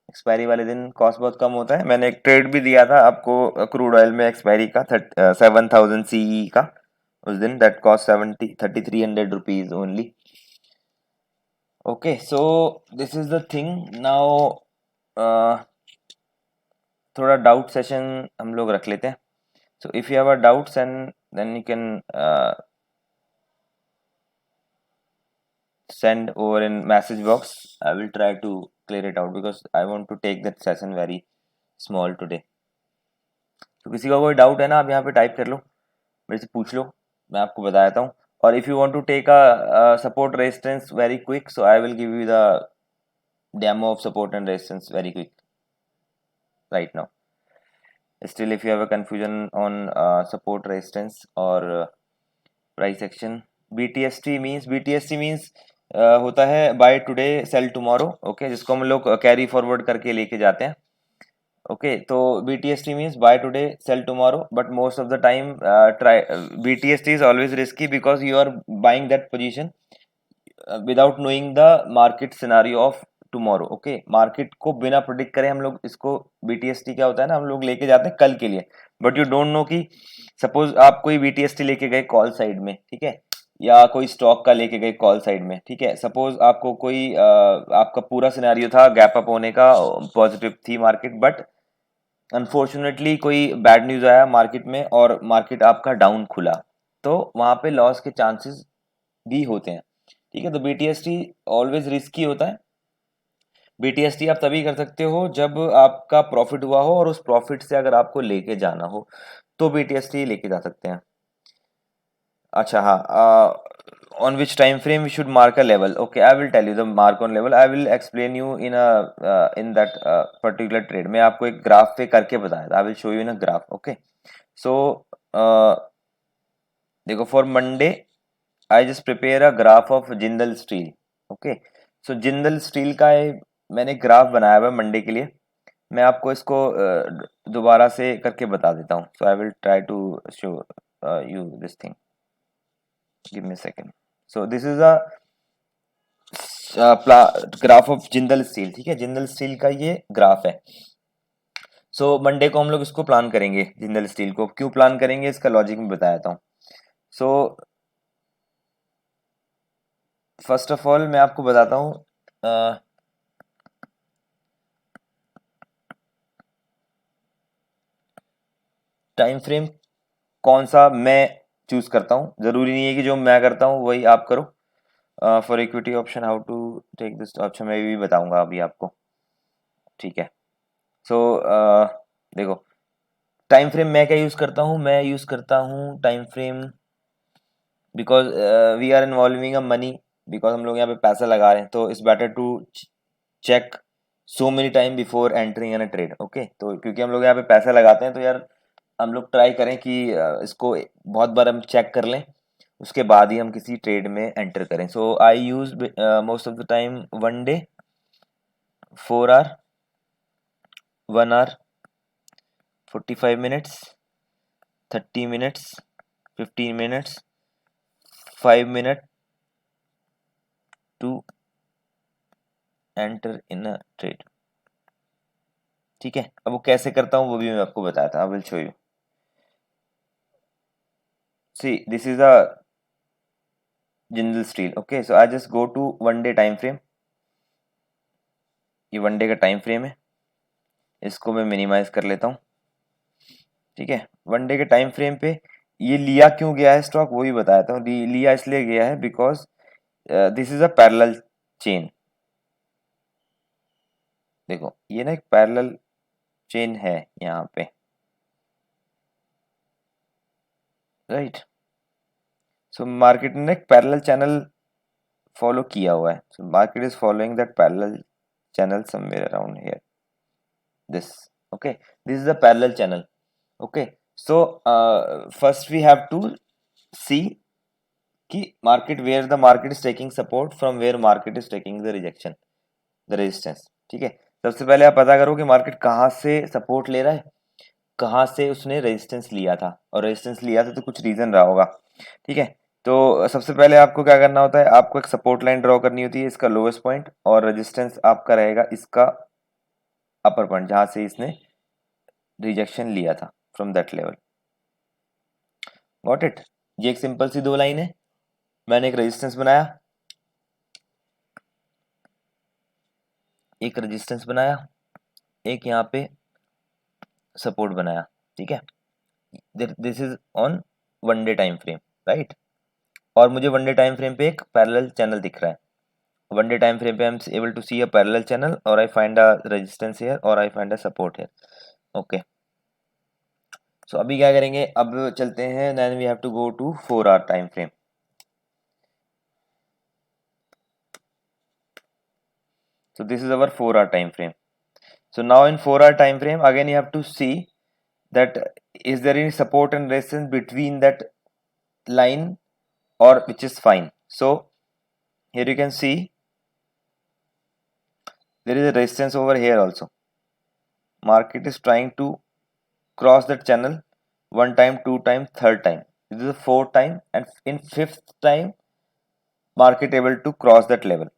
Expiry वाले दिन कॉस्ट बहुत कम होता है। मैंने एक ट्रेड भी दिया था आपको क्रूड ऑयल में एक्सपायरी का 7000 CE का उस दिन, that cost 3300 rupees only. Okay, so this is the thing now. थोड़ा डाउट सेशन हम लोग रख लेते हैं। So if you have a doubts and then you can send over in message box. I will try to clear it out because I want to take that session very small today. तो किसी का कोई doubt है ना, आप यहाँ पे type कर लो, मेरे से पूछ लो, मैं आपको बता देता हूँ। और if you want to take a support resistance very quick, so I will give you the demo of support and resistance very quick right now. Still, if you have a confusion on support resistance or price action, BTST means होता है buy today sell tomorrow, okay, जिसको हम लोग carry forward करके लेके जाते हैं। Okay, तो BTST means buy today sell tomorrow, but most of the time try BTST is always risky because you are buying that position without knowing the market scenario of tomorrow. Okay, market को बिना predict करे हम लोग इसको, BTST क्या होता है ना, हम लोग लेके जाते हैं कल के लिए, बट यू डोंट नो कि सपोज आप कोई BTST लेके गए कॉल साइड में, ठीक है, या कोई स्टॉक का लेके गए कॉल साइड में, ठीक है। सपोज आपको कोई आपका पूरा सिनेरियो था गैप अप होने का, पॉजिटिव थी मार्केट, बट अनफॉर्चुनेटली कोई बैड न्यूज आया मार्केट में और मार्केट आपका डाउन खुला, तो वहां पे लॉस के चांसेस भी होते हैं, ठीक है। तो BTST ऑलवेज रिस्की होता है। BTST आप तभी कर सकते हो जब आपका प्रॉफिट हुआ हो और उस प्रॉफिट से अगर आपको लेके जाना हो, तो BTST लेके जा सकते हैं। अच्छा, हाँ, on which time frame we should mark a level? Okay, I will tell you the mark on level. I will explain you in that particular trade. मैं आपको एक ग्राफ पे करके बताया था। I will show you in a graph. Okay, so देखो, for Monday I just prepare a graph of Jindal Steel. Okay, so Jindal Steel का मैंने ग्राफ बनाया हुआ है मंडे के लिए। मैं आपको इसको दोबारा से करके बता देता हूँ। So I will try to show you this thing. Give me a second. So this is a graph of Jindal steel, ठीक है, जिंदल स्टील का ये ग्राफ है। सो मंडे को हम लोग इसको प्लान करेंगे, जिंदल स्टील को क्यों प्लान करेंगे इसका लॉजिक मैं बताता हूँ। सो फर्स्ट ऑफ ऑल मैं आपको बताता हूँ टाइम फ्रेम कौन सा मैं चूज करता हूँ। जरूरी नहीं है कि जो मैं करता हूँ वही आप करो। For equity option how to take this option मैं भी बताऊंगा अभी आपको, ठीक है। सो देखो, टाइम फ्रेम मैं क्या यूज करता हूँ, मैं यूज करता हूँ time frame because we are involving a money, because हम लोग यहाँ पे पैसा लगा रहे हैं, तो it's better to check so many time before entering in a trade. Okay, तो क्योंकि हम लोग यहाँ पे पैसा लगाते हैं, तो यार हम लोग ट्राई करें कि इसको बहुत बार हम चेक कर लें, उसके बाद ही हम किसी ट्रेड में एंटर करें। So I use most of the time 1 day, 4 hour, 1 hour, 45 minutes, 30 minutes, 15 minutes, 5 minute to enter in a trade, ठीक है। अब वो कैसे करता हूँ वो भी मैं आपको बताया था। I will show you. See this is a Jindal Steel. Okay, so I just go to 1 day time frame. ये 1 डे का टाइम फ्रेम है, इसको मैं मिनिमाइज कर लेता हूँ, ठीक है। 1 डे के टाइम फ्रेम पे ये लिया क्यों गया है स्टॉक वो भी बताया था। लिया इसलिए गया है because this is a parallel chain. देखो, ये ना एक पैरेलल चेन है यहाँ पे, राइट। सो मार्केट ने एक पैरेलल चैनल फॉलो किया हुआ है, so market is following that parallel channel somewhere around here, this, okay, this is a parallel channel, okay. So first we have to see कि market where the market is taking support from where market is taking the rejection, the resistance, ठीक है। सबसे पहले आप पता करो कि market कहाँ से सपोर्ट ले रहा है, कहाँ से उसने रेजिस्टेंस लिया था, और रेजिस्टेंस लिया था तो कुछ रीजन रहा होगा, ठीक है। तो सबसे पहले आपको क्या करना होता है, आपको एक सपोर्ट लाइन ड्रॉ करनी होती है, इसका लोएस्ट पॉइंट, और रेजिस्टेंस आपका रहेगा इसका अपर पॉइंट जहां से इसने रिजेक्शन लिया था, from that level. Got it. ये एक सिंपल सी दो लाइन है। मैंने एक रेजिस्टेंस बनाया, एक रेजिस्टेंस बनाया, एक यहाँ पे सपोर्ट बनाया, ठीक है। This is on one day time frame, right. और मुझे वन डे टाइम फ्रेम पे एक पैरेलल चैनल दिख रहा है। वन डे टाइम फ्रेम पे I am able to see a parallel channel, और I find a resistance here, और I find a support here, okay. So अभी क्या करेंगे, अब चलते हैं, then we have to go to 4 hour time frame. So this is our 4 hour time frame. So now in 4 hour time frame, again you have to see that is there any support and resistance between that line, or which is fine. So here you can see there is a resistance over here also. Market is trying to cross that channel one time, two time, third time. This is the fourth time, and in fifth time market able to cross that level.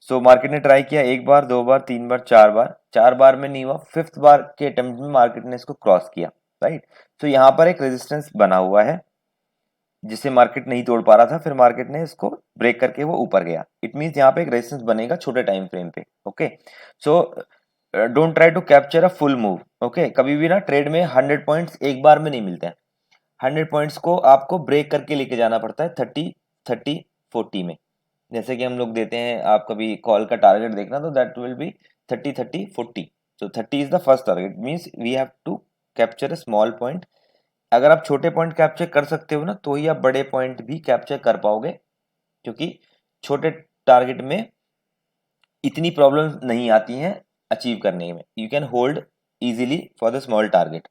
So market ने try किया, एक बार, दो बार, तीन बार, चार बार, चार बार में नहीं हुआ, फिफ्थ बार के अटेम्प्ट में मार्केट ने इसको क्रॉस किया, राइट। तो यहाँ पर एक रेजिस्टेंस बना हुआ है जिसे मार्केट नहीं तोड़ पा रहा था, फिर मार्केट ने इसको ब्रेक करके वो ऊपर गया। इट मीन्स यहाँ पे एक रेजिस्टेंस बनेगा छोटे टाइम फ्रेम पे, okay. So don't try to capture a full move, okay. कभी भी ना ट्रेड में 100 पॉइंट्स एक बार में नहीं मिलते हैं। 100 पॉइंट्स को आपको ब्रेक करके लेके जाना पड़ता है 30-30-40 में। जैसे कि हम लोग देते हैं, आप कभी कॉल का टारगेट देखना, तो that will be 30-30-40। So 30 is the first target, means we have to capture a small point. अगर आप छोटे पॉइंट कैप्चर कर सकते हो ना, तो ही आप बड़े पॉइंट भी कैप्चर कर पाओगे, क्योंकि छोटे टारगेट में इतनी प्रॉब्लम नहीं आती हैं अचीव करने में। You can hold easily for the small target.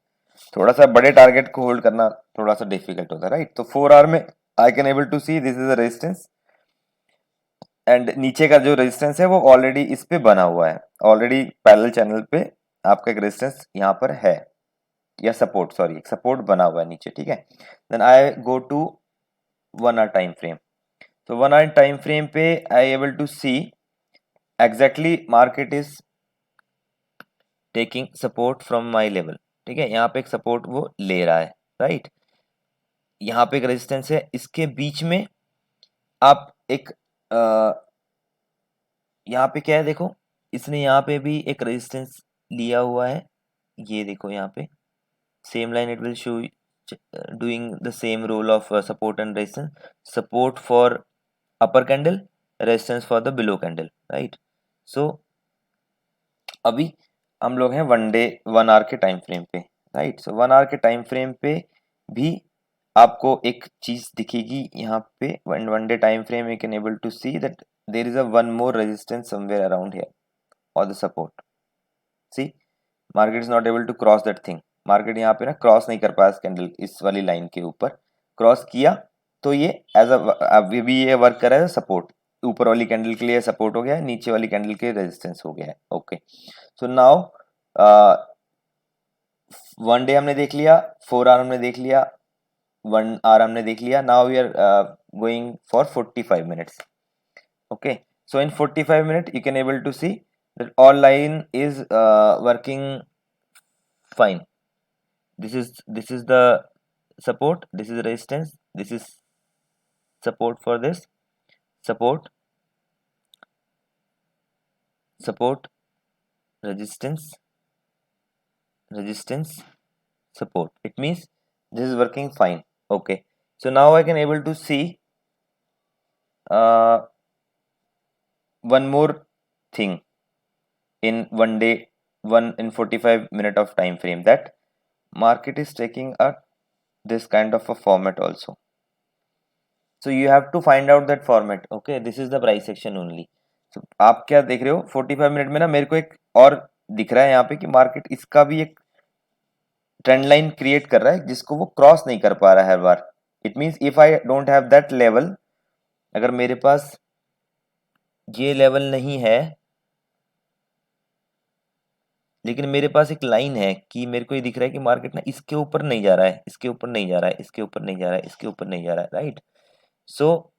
थोड़ा सा बड़े टारगेट को होल्ड करना थोड़ा सा डिफिकल्ट होता है, राइट। तो 4 आवर में I can able to see this is the resistance, and नीचे का जो रेजिस्टेंस है वो ऑलरेडी इस पे बना हुआ है, ऑलरेडी पैरेलल चैनल पे आपका एक रेजिस्टेंस यहाँ पर है, या सपोर्ट, सॉरी, एक सपोर्ट बना हुआ है नीचे, ठीक है। Then I go to 1 hour time frame. तो 1 आवर टाइम फ्रेम पे I able to see exactly market is taking support from my level, ठीक है। यहाँ पे एक सपोर्ट वो ले रहा है, राइट। यहाँ पे एक रेजिस्टेंस है, इसके बीच में आप एक यहाँ पे क्या है, देखो, इसने यहाँ पे भी एक रेजिस्टेंस लिया हुआ है, ये देखो यहाँ पे same line, it will show doing the same role of support and resistance, support for upper candle, resistance for the below candle, right. So अभी हम लोग हैं 1 आवर के टाइम फ्रेम पे, राइट। सो 1 आवर के टाइम फ्रेम पे भी आपको एक चीज दिखेगी यहाँ पे, one day time frame, you can able to see that there is a one more resistance somewhere around here, और the support. See, market is not able to cross that thing. Market यहाँ पे ना cross नहीं कर पाया इस candle, इस वाली लाइन के ऊपर क्रॉस किया, तो ये एज अभी भी ये वर्क कर रहा है सपोर्ट। ऊपर वाली कैंडल के लिए सपोर्ट हो गया है, नीचे वाली कैंडल के रेजिस्टेंस हो गया है, ओके। सो नाउ 1 डे हमने देख लिया, 4 आवर हमने देख लिया, 1 आवर हमने देख लिया। Now we are going for 45 minutes, okay. So in 45 minutes you can able to see that all line is working fine. This is the support, this is resistance, this is support for this, support, support, resistance, resistance, support. It means this is working fine, okay. So now I can able to see uh, one more thing in 1 day, one in 45 minute of time frame, that market is taking a this kind of a format also. So you have to find out that format. Okay, this is the price section only. So आप क्या देख रहे हो 45 minute में ना मेरे को एक और दिख रहा है यहाँ पे कि मार्केट इसका भी एक ट्रेंड लाइन क्रिएट कर रहा है जिसको वो क्रॉस नहीं कर पा रहा है हर बार. It means if I don't have that level, अगर मेरे पास ये लेवल नहीं है लेकिन मेरे पास एक लाइन है कि मेरे को ये दिख रहा है कि मार्केट ना इसके ऊपर नहीं जा रहा है, इसके ऊपर नहीं जा रहा है, इसके ऊपर नहीं जा रहा है, इसके ऊपर नहीं जा रहा है, राइट. सो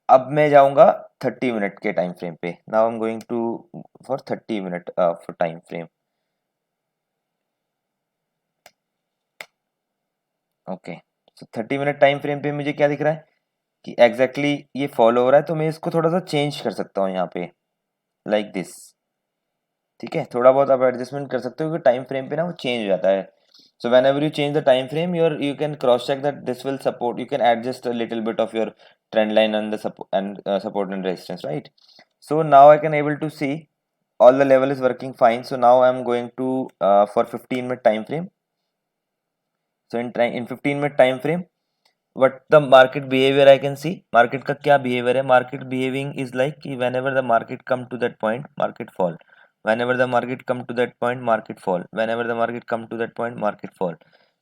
अब मैं जाऊंगा 30 मिनट के टाइम फ्रेम पे. Now I am going to for 30 minute for time frame. Okay, so 30 minute time frame पे मुझे क्या दिख रहा है कि एग्जैक्टली ये फॉलो हो रहा है. तो मैं इसको थोड़ा सा चेंज कर सकता हूँ यहाँ पे, लाइक दिस. ठीक है, थोड़ा बहुत आप एडजस्टमेंट कर सकते हो क्योंकि टाइम फ्रेम पे ना वो चेंज हो जाता है. So whenever you change the time frame, you can cross check that this will support. You can adjust a little bit of your trend line and the support and resistance, right? So now I can able to see all the level is working fine. So now I am going to for 15-minute time frame. So in 15-minute time frame, what the market behavior I can see. Market का क्या behavior है? Market behaving is like कि whenever the market come to that point, market fall. Whenever the market come to that point, market fall. Whenever the market come to that point, market fall.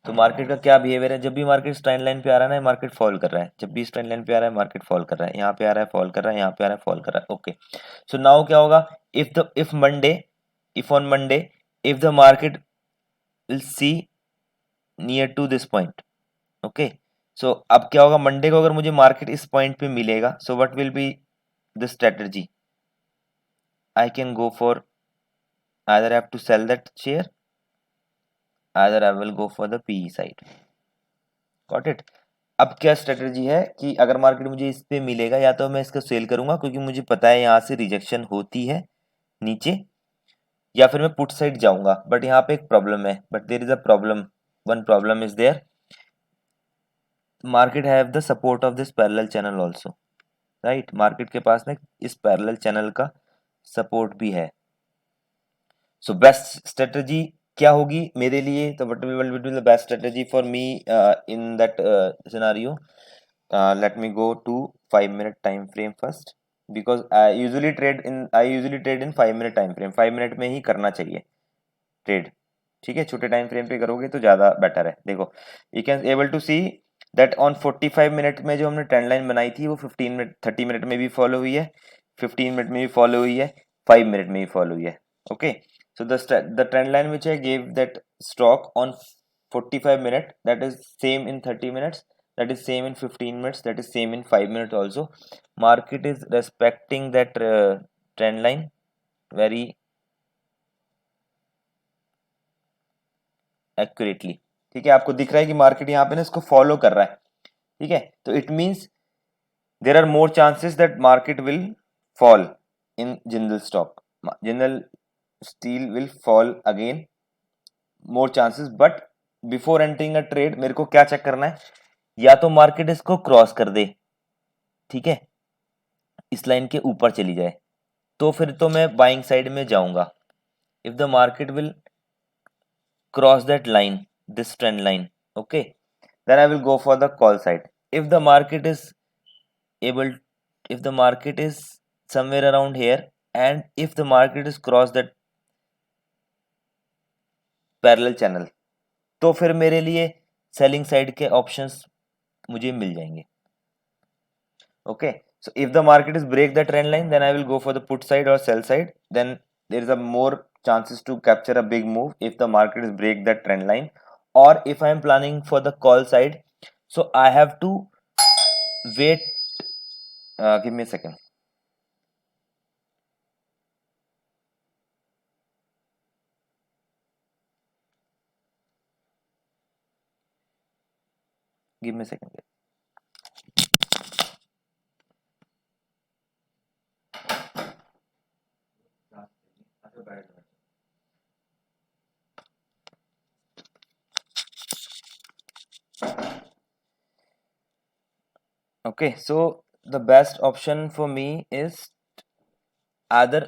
तो market का क्या behaviour है? जब भी market trend line पे आ रहा है ना, मार्केट फॉल कर रहा है. जब भी ट्रेंड लाइन पे आ रहा है मार्केट फॉल कर रहा है. यहाँ पे आ रहा है फॉल कर रहा है, यहाँ पे आ रहा है फॉल कर रहा है. ओके, सो नाउ क्या होगा? If Monday, if on Monday, if the market will see near to this point. Okay, so अब क्या होगा? मंडे को अगर मुझे मार्केट इस पॉइंट पे मिलेगा, so what will be the strategy? I can go for either I have to sell that share, either I will go for the PE side. Got it? अब क्या स्ट्रेटजी है कि अगर मार्केट मुझे इस पे मिलेगा या तो मैं इसको सेल करूंगा क्योंकि मुझे पता है यहाँ से रिजेक्शन होती है नीचे, या फिर मैं पुट साइड जाऊंगा. बट यहाँ पे एक प्रॉब्लम है. But there is a problem, one problem is there. Market have the support of this parallel channel also, right. Market के पास ना इस पैरेलल चैनल का सपोर्ट भी है. सो बेस्ट स्ट्रेटजी क्या होगी मेरे लिए? तो what will be the best strategy for me in that scenario? Let me go to 5 minute time frame first because I usually trade in 5 minute time frame. 5 minute में ही करना चाहिए trade. ठीक है, छोटे टाइम फ्रेम पे करोगे तो ज़्यादा बेटर है. देखो, you can able to see that on 45 minute में जो हमने ट्रेंड लाइन बनाई थी वो 15 मिनट 30 मिनट में भी फॉलो हुई है, 15 मिनट में भी फॉलो हुई है, 5 मिनट में भी फॉलो हुई है. Okay, so the trend line which I gave that stock on 45 minute, that is same in 30 minutes, that is same in 15 minutes, that is same in 5 minutes also. Market is respecting that trend line very accurately. ठीक है, आपको दिख रहा है कि market यहाँ पे ना इसको फॉलो कर रहा है. ठीक है, तो it means there are more chances that market will fall in Jindal stock. Jindal Steel will fall again, more chances. But before entering a trade मेरे को क्या चेक करना है? या तो मार्केट इसको क्रॉस कर दे, ठीक है, इस लाइन के ऊपर चली जाए, तो फिर तो मैं बाइंग साइड में जाऊंगा. If the market will cross that line, this trend line, okay, then I will go for the call side. If the market is able, if the market is somewhere around here, and if the market is cross that parallel channel, तो फिर मेरे लिए selling side के options मुझे मिल जाएंगे. Okay, so if the market is break the trend line, then I will go for the put side or sell side. Then there is a more chances to capture a big move if the market is break that trend line. Or if I am planning for the call side, so I have to wait. Give me a second. Give me a second. Okay, so the best option for me is either.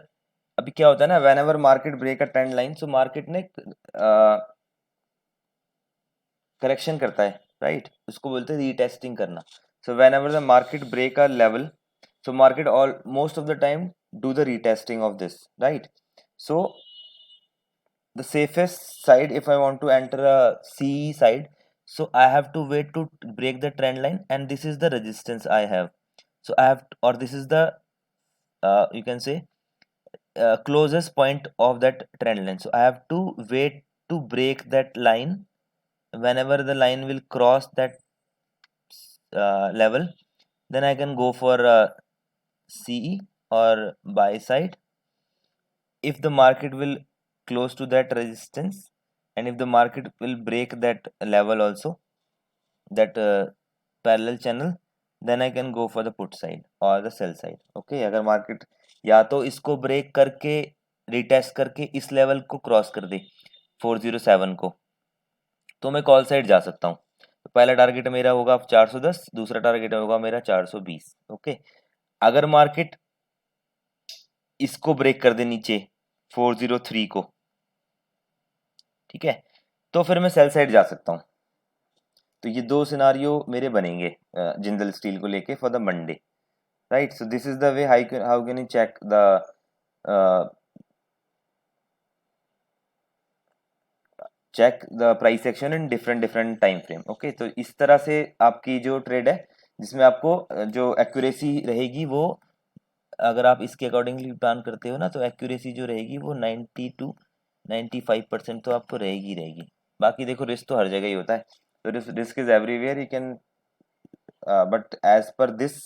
अभी क्या होता है ना, whenever market break a trend line, so market ने correction करता है, right, उसको बोलते हैं रीटेस्टिंग करना. So whenever the market break a level, so market all most of the time do the retesting of this, right? So the safest side, if I want to enter a CE side, so I have to wait to break the trend line, and this is the resistance I have. So I have, or this is the you can say closest point of that trend line. So I have to wait to break that line. Whenever the line will cross that level, then I can go for CE or buy side. If the market will close to that resistance, and if the market will break that level also, that parallel channel, then I can go for the put side or the sell side. Okay, अगर market या तो इसको break करके retest करके इस level को cross कर दे 407 को, तो मैं कॉल साइड जा सकता हूँ. तो पहला टारगेट मेरा होगा 410, दूसरा टारगेट होगा मेरा 420. ओके, अगर मार्केट इसको ब्रेक कर दे नीचे 403 को, ठीक है, तो फिर मैं सेल साइड जा सकता हूँ. तो ये दो सिनारियो मेरे बनेंगे जिंदल स्टील को लेके for the Monday, right. So this is the way how can you check the check the price action in different different time frame. Okay, तो इस तरह से आपकी जो ट्रेड है, जिसमें आपको जो एक्यूरेसी रहेगी वो, अगर आप इसके अकॉर्डिंगली प्लान करते हो ना, तो एक्यूरेसी जो रहेगी वो 90 to 95% तो आपको रहेगी ही रहेगी. बाकी देखो रिस्क तो हर जगह ही होता है, तो risk is everywhere. You can but as per this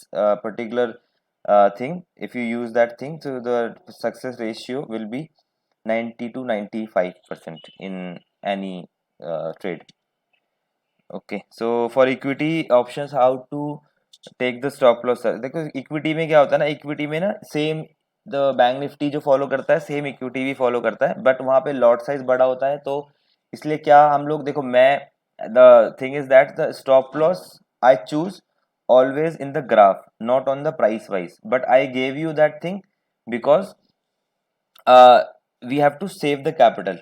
particular thing, if you use that thing, so the success ratio will be 90 to 95% in any trade. Okay, so for equity options, how to take the stop loss. देखो equity में क्या होता है ना, इक्विटी में ना same the bank Nifty जो फॉलो करता है, सेम इक्विटी भी फॉलो करता है, बट वहां पे लॉट साइज बड़ा होता है. तो इसलिए क्या हम लोग, देखो मैं, the thing is that the stop loss I choose always in the graph, not on the price wise, but I gave you that thing because we have to save the capital,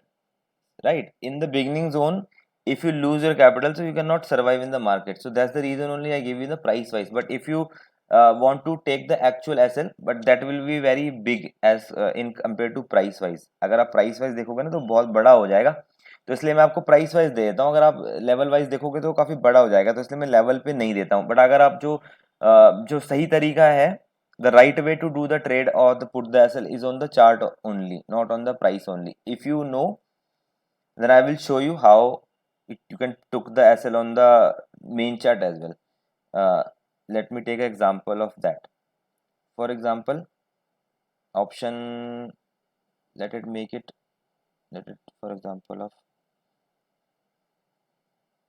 right? In the beginning zone, if you lose your capital, so you cannot survive in the market. So that's the reason only I give you the price wise. But if you want to take the actual SL, but that will be very big as in compared to price wise. अगर आप price wise देखोगे ना तो बहुत बड़ा हो जाएगा, तो इसलिए मैं आपको प्राइस वाइज दे देता हूँ. अगर आप लेवल वाइज देखोगे तो काफी बड़ा हो जाएगा, तो इसलिए मैं लेवल पे नहीं देता हूँ. बट अगर आप जो सही तरीका है, the right way to do the trade or the put the SL is on the chart only, not on the price only. If you know, then I will show you how you can took the SL on the main chart as well. Let me take an example of that. For example, option, let it make it, let it for example of,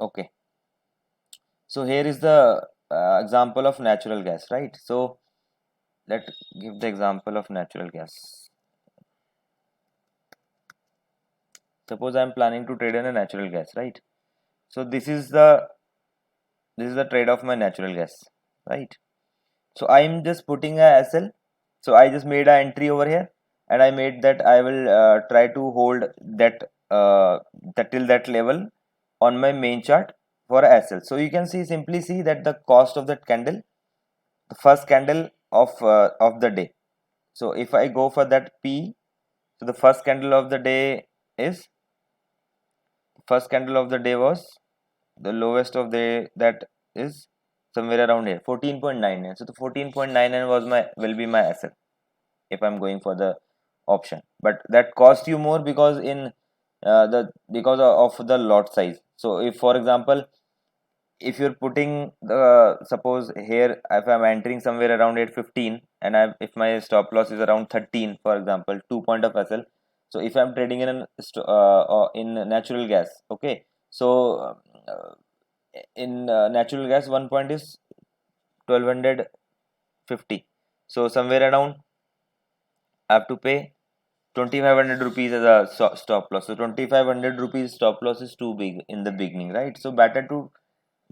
okay. So here is the example of natural gas, right? So let's give the example of natural gas. Suppose I am planning to trade in a natural gas, right? So this is the trade of my natural gas, right? So I am just putting a SL. So I just made an entry over here, and I made that I will try to hold that till that level on my main chart for a SL. So you can simply see that the cost of that candle, the first candle of the day. So if I go for that P, so the first candle of the day is, first candle of the day was the lowest of the that is somewhere around here 14.99. So the 14.99 was my will be my SL if I'm going for the option, but that cost you more because in the because of the lot size. So if for example, if you're putting the, suppose here if I'm entering somewhere around 815, and if my stop loss is around 13, for example 2 point of SL. So if I'm trading in natural gas, okay, so in natural gas 1 point is 1250. So somewhere around I have to pay 2500 rupees as a stop loss. So 2500 rupees stop loss is too big in the beginning, right? So better to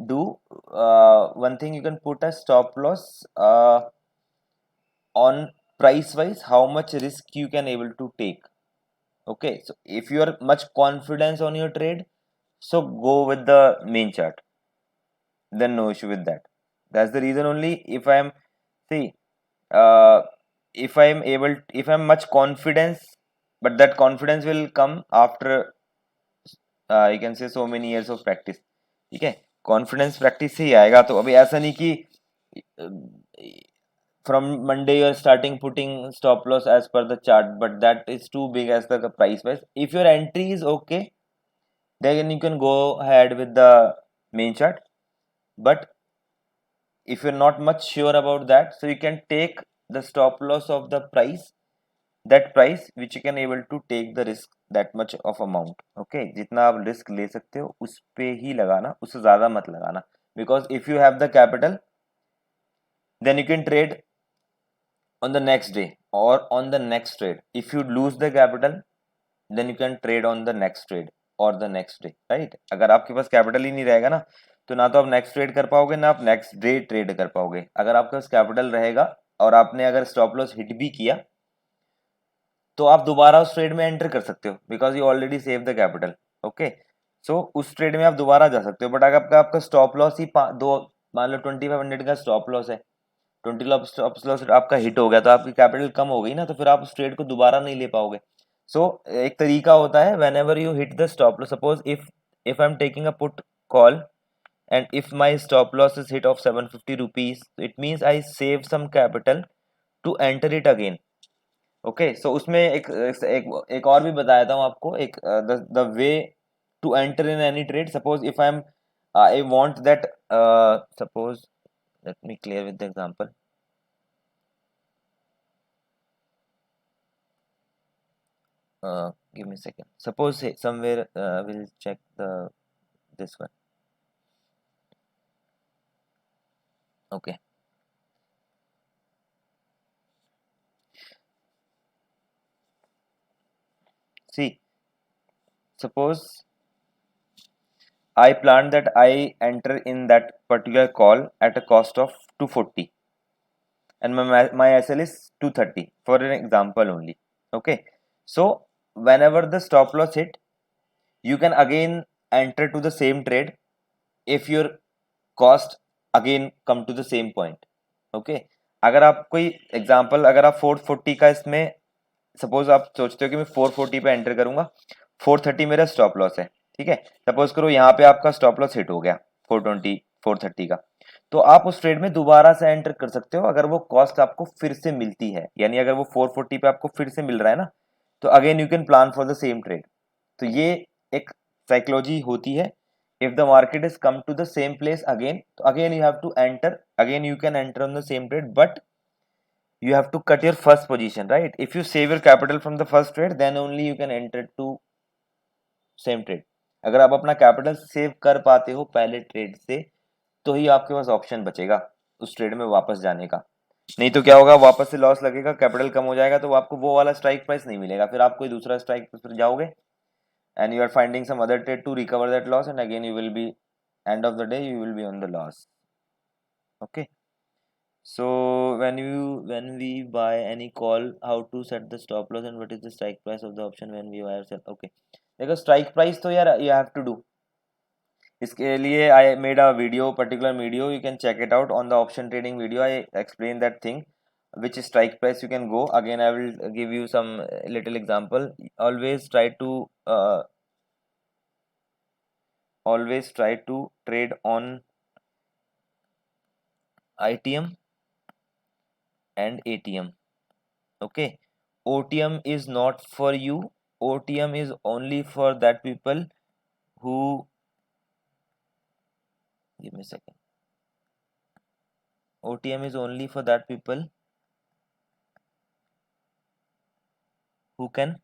do one thing, you can put a stop loss on price wise, how much risk you can able to take. Okay, so if you are much confidence on your trade, So go with the main chart, then no issue with that. That's the reason only. If I'm see uh, if I'm able, if I'm much confidence, but that confidence will come after you can say so many years of practice. ठीक है, confidence practice से ही आएगा. तो अभी ऐसा नहीं कि from Monday you are starting putting stop loss as per the chart, but that is too big as the price wise. If your entry is okay, then you can go ahead with the main chart. But if you're not much sure about that, so you can take the stop loss of the price, that price which you can able to take the risk that much of amount. Okay, जितना आप risk ले सकते हो उस पे ही लगाना, उससे ज़्यादा मत लगाना. Because if you have the capital, then you can trade on the next day or on the next trade. If you lose the capital, then you can trade on the next trade or the next day, right? अगर आपके पास capital ही नहीं रहेगा ना, तो ना तो आप next trade कर पाओगे, ना आप नेक्स्ट डे ट्रेड कर पाओगे. अगर आपके पास कैपिटल रहेगा और आपने अगर स्टॉप लॉस हिट भी किया, तो आप दोबारा उस ट्रेड में एंटर कर सकते हो, because you already save the capital. Okay, so उस ट्रेड में आप दोबारा जा सकते हो. बट अगर आपका आपका स्टॉप लॉस ही दो, मान लो 2500 का स्टॉप लॉस है, 20 लॉस आपका हिट हो गया, तो आपकी कैपिटल कम हो गई ना, तो फिर आप उस ट्रेड को दोबारा नहीं ले पाओगे. सो एक तरीका होता है, when ever you hit the stop loss, suppose if I am taking a put call and if my stop loss is hit of 750 rupees, it means I save some capital to enter it again. Okay, so उसमें एक और भी बताया था आपको, एक the way to enter in any trade. Suppose if I want that, suppose let me clear with the example. Give me a second. Suppose somewhere we'll check the this one. Okay. See, suppose I planned that I enter in that particular call at a cost of 240 and my SL is 230 for an example only. Okay, so whenever the stop loss hit, you can again enter to the same trade if your cost again come to the same point. Okay, अगर आप कोई example, अगर आप 440 का इसमें, suppose आप सोचते हो कि मैं 440 पे एंटर करूंगा, 430 मेरा स्टॉप लॉस है. ठीक है, सपोज करो यहाँ पे आपका स्टॉप लॉस हिट हो गया 420 430 का, तो आप उस ट्रेड में दोबारा से एंटर कर सकते हो अगर वो कॉस्ट आपको फिर से मिलती है. यानी अगर वो 440 पे आपको फिर से मिल रहा है ना, तो again you can plan for the same trade. तो ये एक साइकोलॉजी होती है. if the market is come to the same place again, so again you have to enter, again you can enter on the same trade, but you have to cut your first position, right? If you save your capital from the first trade, then only you can enter to same trade. अगर आप अपना capital save कर पाते हो पहले trade से, तो ही आपके पास ऑप्शन बचेगा उस ट्रेड में वापस जाने का. नहीं तो क्या होगा, वापस से लॉस लगेगा, कैपिटल कम हो जाएगा, तो आपको वो वाला स्ट्राइक प्राइस नहीं मिलेगा, फिर आप कोई दूसरा स्ट्राइक प्राइस पर जाओगे and you are finding some other trade to recover that loss, and again you will be, end of the day you will be on the loss. Okay, so when we buy any call, how to set the stop loss and what is the strike price of the option when we buy or sell. Okay, देखो strike price तो यार you have to do, इसके लिए I made a video, particular video, you can check it out on the option trading video. I explain that thing, which strike price you can go. Again I will give you some little example. Always try to trade on ITM and ATM. Okay, OTM is not for you. OTM is only for that people who, give me a second, OTM is only for that people who can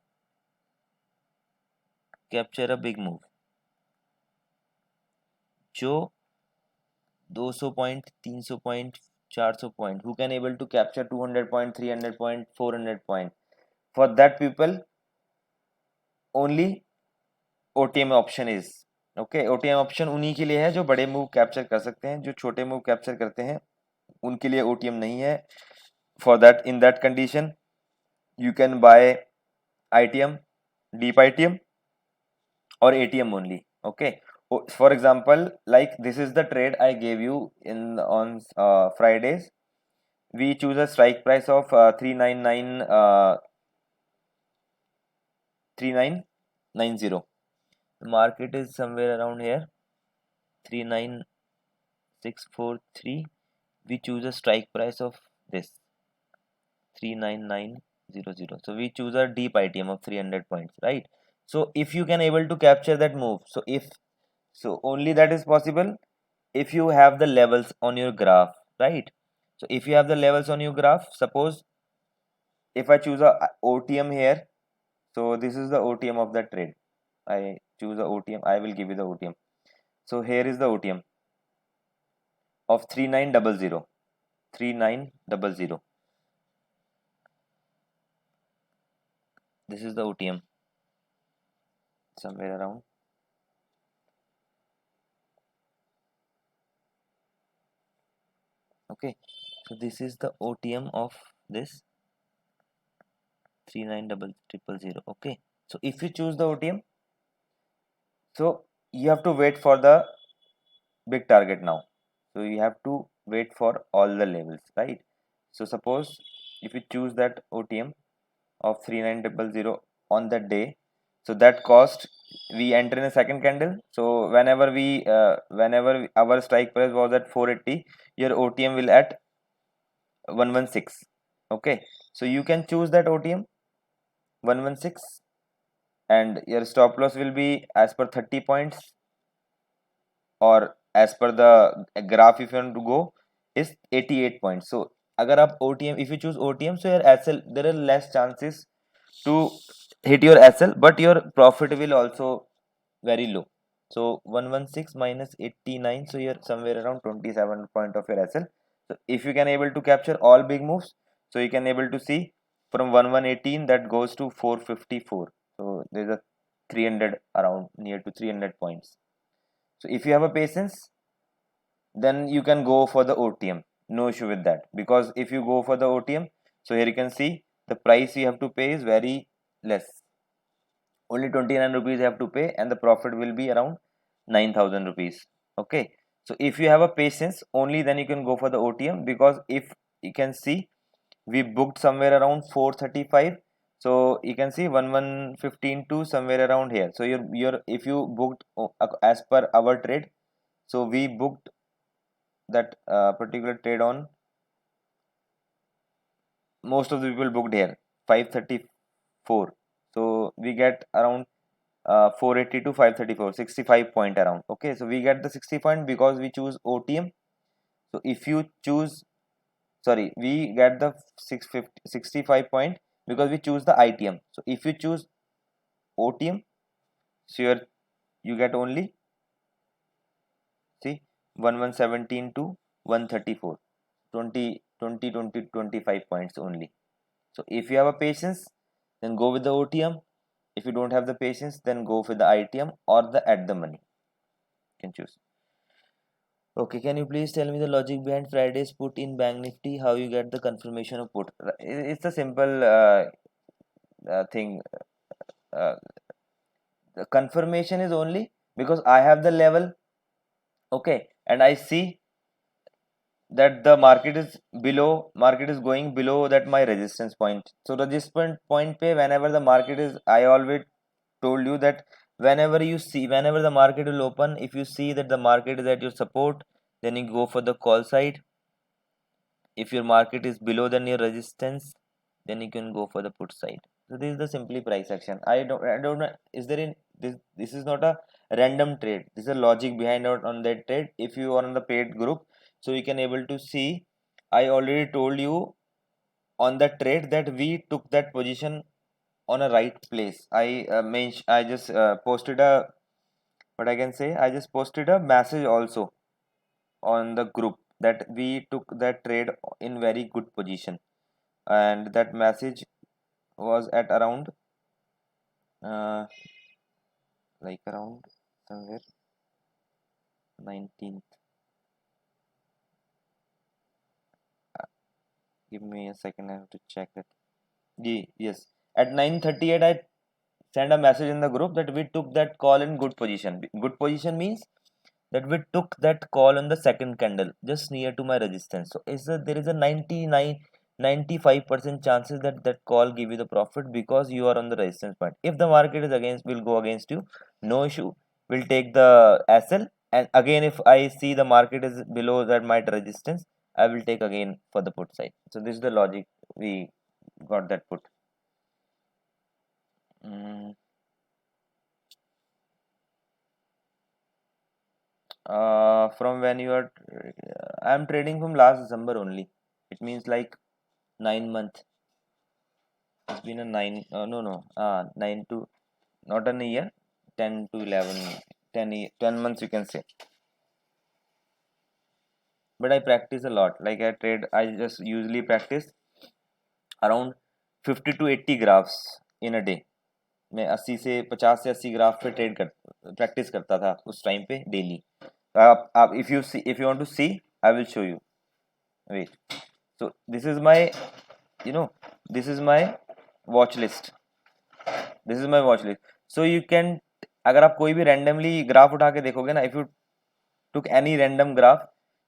capture a big move. जो 200 point, 300 point, 400 point, who can able to capture 200 point, 300 point, 400 point, for that people only OTM option is. Okay, OTM option उन्हीं के लिए है जो बड़े move capture कर सकते हैं. जो छोटे मूव कैप्चर करते हैं उनके लिए OTM नहीं है. For that, in that condition you can buy ITM, deep ITM और ATM only. Okay. For example, like this is the trade I gave you in on Fridays. We choose a strike price of 3990. The market is somewhere around here, 39643. We choose a strike price of this 39900. So we choose a deep ITM of 300 points, right? So if you can able to capture that move, so only that is possible if you have the levels on your graph, right? So if you have the levels on your graph, suppose if I choose a OTM here, so this is the OTM of that trade. I choose a OTM, I will give you the OTM. So here is the OTM of 3900. 3900. This is the OTM somewhere around. Okay, so this is the OTM of this 39000. Okay, so if you choose the OTM, so you have to wait for the big target now. So you have to wait for all the levels, right? So suppose if you choose that OTM of 39000 on that day, so that cost we enter in a second candle. So whenever our strike price was at 480, your OTM will at 116. Okay, so you can choose that OTM 116, and your stop loss will be as per 30 points, or as per the graph if you want to go is 88 points. So agar aap OTM, if you choose OTM, so your SL, there are less chances to hit your SL, but your profit will also very low. So 116 minus 89, so you're somewhere around 27 point of your SL. So if you can able to capture all big moves, so you can able to see from 1118 that goes to 454. So there's a 300, around near to 300 points. So if you have a patience, then you can go for the OTM. No issue with that, because if you go for the OTM, so here you can see the price you have to pay is very less. Only 29 rupees you have to pay, and the profit will be around 9,000 rupees. Okay. So if you have a patience, only then you can go for the OTM, because if you can see, we booked somewhere around 435. So you can see 1115 to somewhere around here. So your if you booked as per our trade, so we booked that particular trade on, most of the people booked here 534. So we get around 480 to 534, 65 point around. Okay, so we get the 60 point because we choose OTM. So if you choose, sorry, we get the 650 65 point because we choose the ITM. So if you choose OTM, so you get only, see, 1117 to 134, 25 points only. So if you have a patience, then go with the OTM. If you don't have the patience, then go for the ITM or the at the money. You can choose. Okay, can you please tell me the logic behind Friday's put in Bank Nifty? How you get the confirmation of put? It's a simple thing. Uh, the confirmation is only because I have the level, okay, and I see that the market is going below that my resistance point. So resistance point pay, whenever the market is, I always told you that whenever the market will open, if you see that the market is at your support, then you go for the call side. If your market is below than your resistance, then you can go for the put side. So this is the simply price action. I don't know, is there in this is not a random trade, this is a logic behind out on that trade. If you are on the paid group, so you can able to see, I already told you on the trade that we took that position on a right place. I just posted a, what I can say, I just posted a message also on the group that we took that trade in very good position, and that message was at around uh, like around somewhere 19th. Give me a second, I have to check it. Yes, at 9:38 I send a message in the group that we took that call in good position. Good position means that we took that call on the second candle just near to my resistance. So there is a 95% chances that that call give you the profit because you are on the resistance point. If the market is against, will go against you, no issue, we'll take the SL. And again, if I see the market is below that my resistance, I will take again for the put side. So this is the logic we got that put. Mm. From when you are, I'm trading from last December only. It means like 9 months. It's been a 9 to, not in a year, 10 to 11, 10 months you can say. But I practice a lot. Like I just usually practice around 50 to 80 graphs in a day. मैं 80 से 50 से 80 graph पे practice करता था उस time पे daily. आप if you want to see, I will show you. Wait. So this is my, you know, this is my watch list. This is my watch list. So you can, अगर आप कोई भी randomly graph उठा के देखोगे ना, if you took any random graph,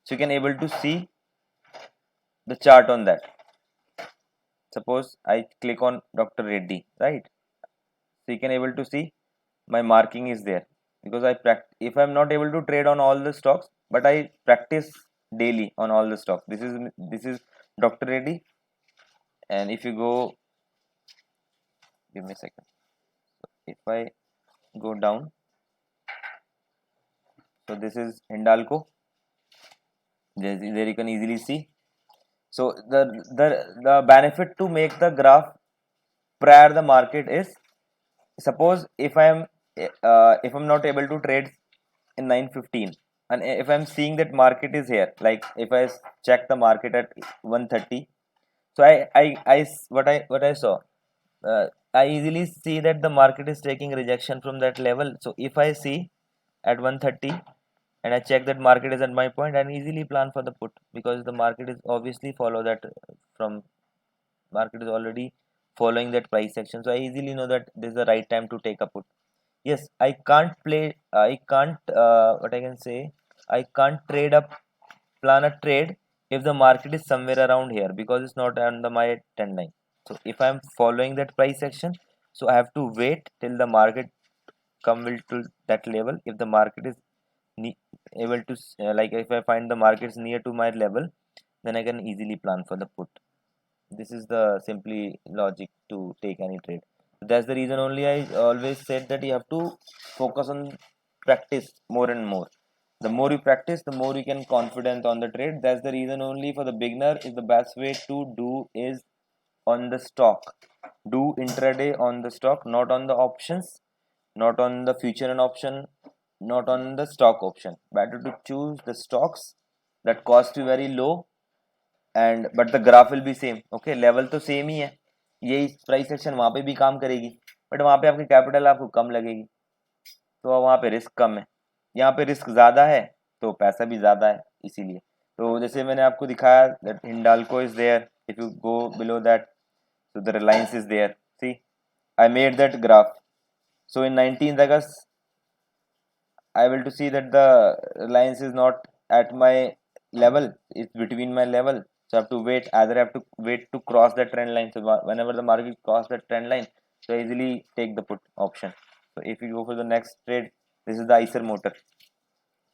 so you can able to see the chart on that. Suppose I click on Dr. Reddy, right? So you can able to see my marking is there because if I'm not able to trade on all the stocks, but I practice daily on all the stocks. This is Dr. Reddy, and if you go, give me a second. So if I go down, so this is Hindalco. There you can easily see. So the benefit to make the graph prior the market is, suppose if I'm not able to trade in 9:15, and if I'm seeing that market is here, like if I check the market at 1:30, so what I saw, I easily see that the market is taking rejection from that level. So if I see at 1:30 and I check that market is at my point, I can easily plan for the put because the market is obviously follow that from market is already following that price action. So I easily know that this is the right time to take a put. Yes, I can't, what I can say, I can't plan a trade if the market is somewhere around here because it's not under my trend line. So if I'm following that price action, so I have to wait till the market come will to that level. If the market is able to, like if I find the market is near to my level, then I can easily plan for the put. This is the simply logic to take any trade. That's the reason only I always said that you have to focus on practice more and more. The more you practice, the more you can confident on the trade. That's the reason only for the beginner is the best way to do is on the stock. Do intraday on the stock, not on the options, not on the future and option, not on the stock option. Better to choose the stocks that cost you very low, and but the graph will be same. Okay, level तो same ही है, यही price action वहाँ पे भी काम करेगी, but वहाँ पे आपकी कैपिटल आपको कम लगेगी, तो वहाँ पे रिस्क कम है. यहाँ पे रिस्क ज़्यादा है तो पैसा भी ज़्यादा है, इसीलिए. तो जैसे मैंने आपको दिखाया that Hindalco is there, if you go below that, so the reliance is there. See, I made that graph. So in 19th August I will to see that the reliance is not at my level, it's between my level. So I have to wait, either I have to wait to cross the trend line. So whenever the market cross the trend line, so I easily take the put option. So if you go for the next trade, this is the Eicher motor.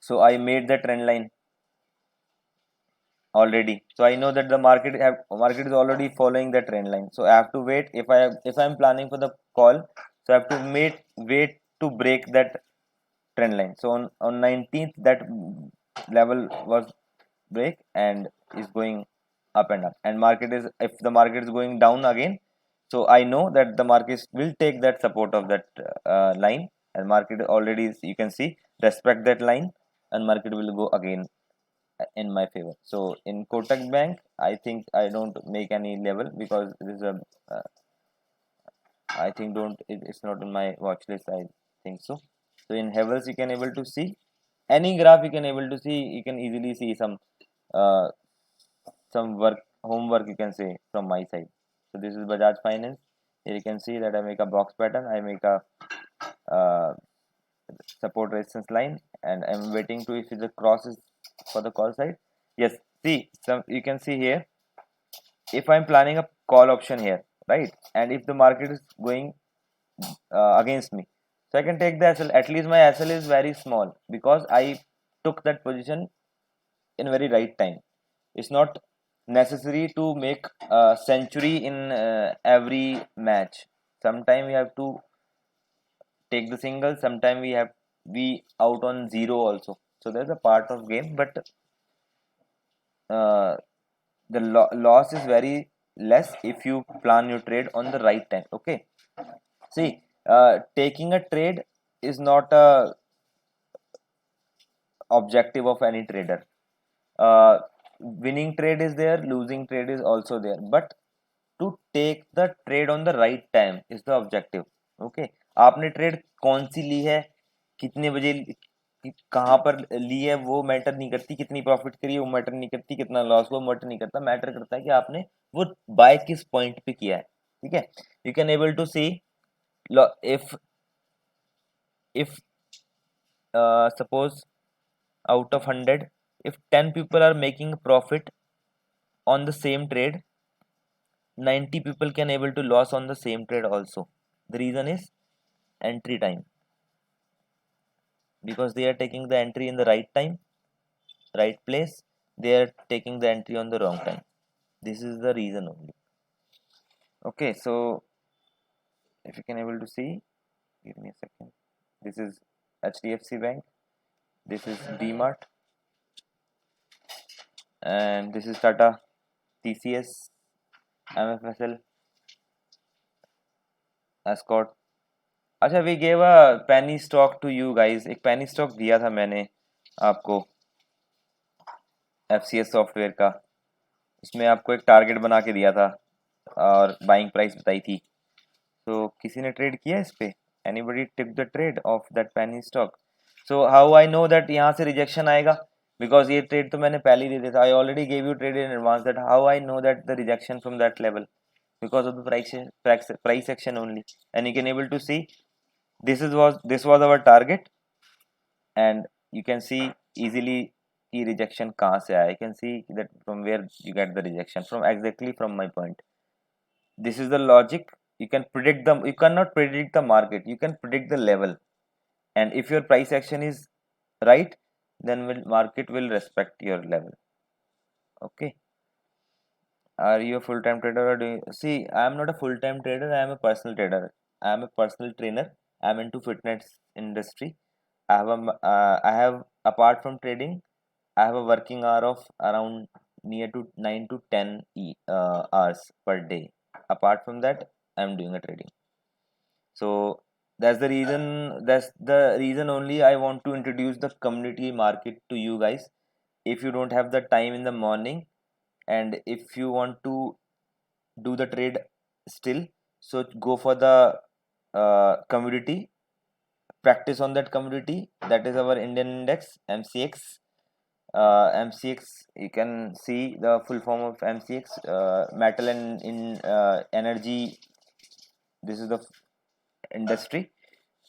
So I made the trend line already, so I know that the market is already following the trend line. So I have to wait. If I'm planning for the call, so I have to wait to break that trend line. So on 19th that level was break and is going up and up, and market is, if the market is going down again, so I know that the market will take that support of that line, and market already is, you can see, respect that line, and market will go again in my favor. So in Kotak Bank, I think I don't make any level because this is a I think don't it's not on my watch list, I think so. So in Havels you can able to see any graph, you can able to see, you can easily see uh, some homework you can say from my side. So this is Bajaj Finance. Here you can see that I make a box pattern, I make a uh, support resistance line, and I'm waiting to if the cross is for the call side. Yes, see, some you can see here, if I'm planning a call option here, right, and if the market is going against me, so I can take the SL. At least my SL is very small because I took that position in very right time. It's not necessary to make a century in every match. Sometime we have to take the single, sometime we have we out on zero also. So there's a part of game, but uh, the loss is very less if you plan your trade on the right time. Okay, see, taking a trade is not a objective of any trader. Winning trade is there, losing trade is also there, but to take the trade on the right time is the objective. Okay, आपने trade कौन सी ली है, कितने बजे कहाँ पर ली है, वो matter नहीं करती, कितनी प्रॉफिट करी है वो मैटर नहीं करती, कितना लॉस हुआ मैटर नहीं करता, मैटर करता है कि आपने वो बाय किस पॉइंट पे किया है. ठीक है, you can able to see if suppose out of 100, if 10 people are making profit on the same trade, 90 people can able to loss on the same trade also. The reason is entry time, because they are taking the entry in the right time, right place, they are taking the entry on the wrong time. This is the reason only. Okay, so if you can able to see, give me a second. This is HDFC Bank, this is DMart, and this is Tata, TCS, MFSL, Escort. अच्छा, we gave a penny stock to you guys. एक penny stock दिया था मैंने आपको FCS software का. उसमें आपको एक टारगेट बना के दिया था और बाइंग प्राइस बताई थी. तो किसी ने ट्रेड किया इस पे? Anybody tick the trade off that penny stock? So how I know that यहाँ से रिजेक्शन आएगा, बिकॉज ये ट्रेड तो मैंने पहले ही दे दिया था. I already gave you trade in advance. That how I know that the rejection from that level? because of the price action only. And you can able to see this was our target, and you can see easily कि rejection कहाँ से आया. You can see that from where you get the rejection from, exactly from my point. This is the logic. You can predict them. You cannot predict the market, you can predict the level, and if your price action is right, then market will respect your level. Okay, are you a full-time trader or doing? See, I am not a full-time trader, I am a personal trader, I am a personal trainer, I am into fitness industry. I have, apart from trading, I have a working hour of around near to 9 to 10 hours per day. Apart from that, I am doing a trading. So that's the reason only I want to introduce the community market to you guys. If you don't have the time in the morning, and if you want to do the trade still, so go for the community, practice on that community. That is our Indian index, MCX. MCX, you can see the full form of MCX, metal and in energy. This is the industry.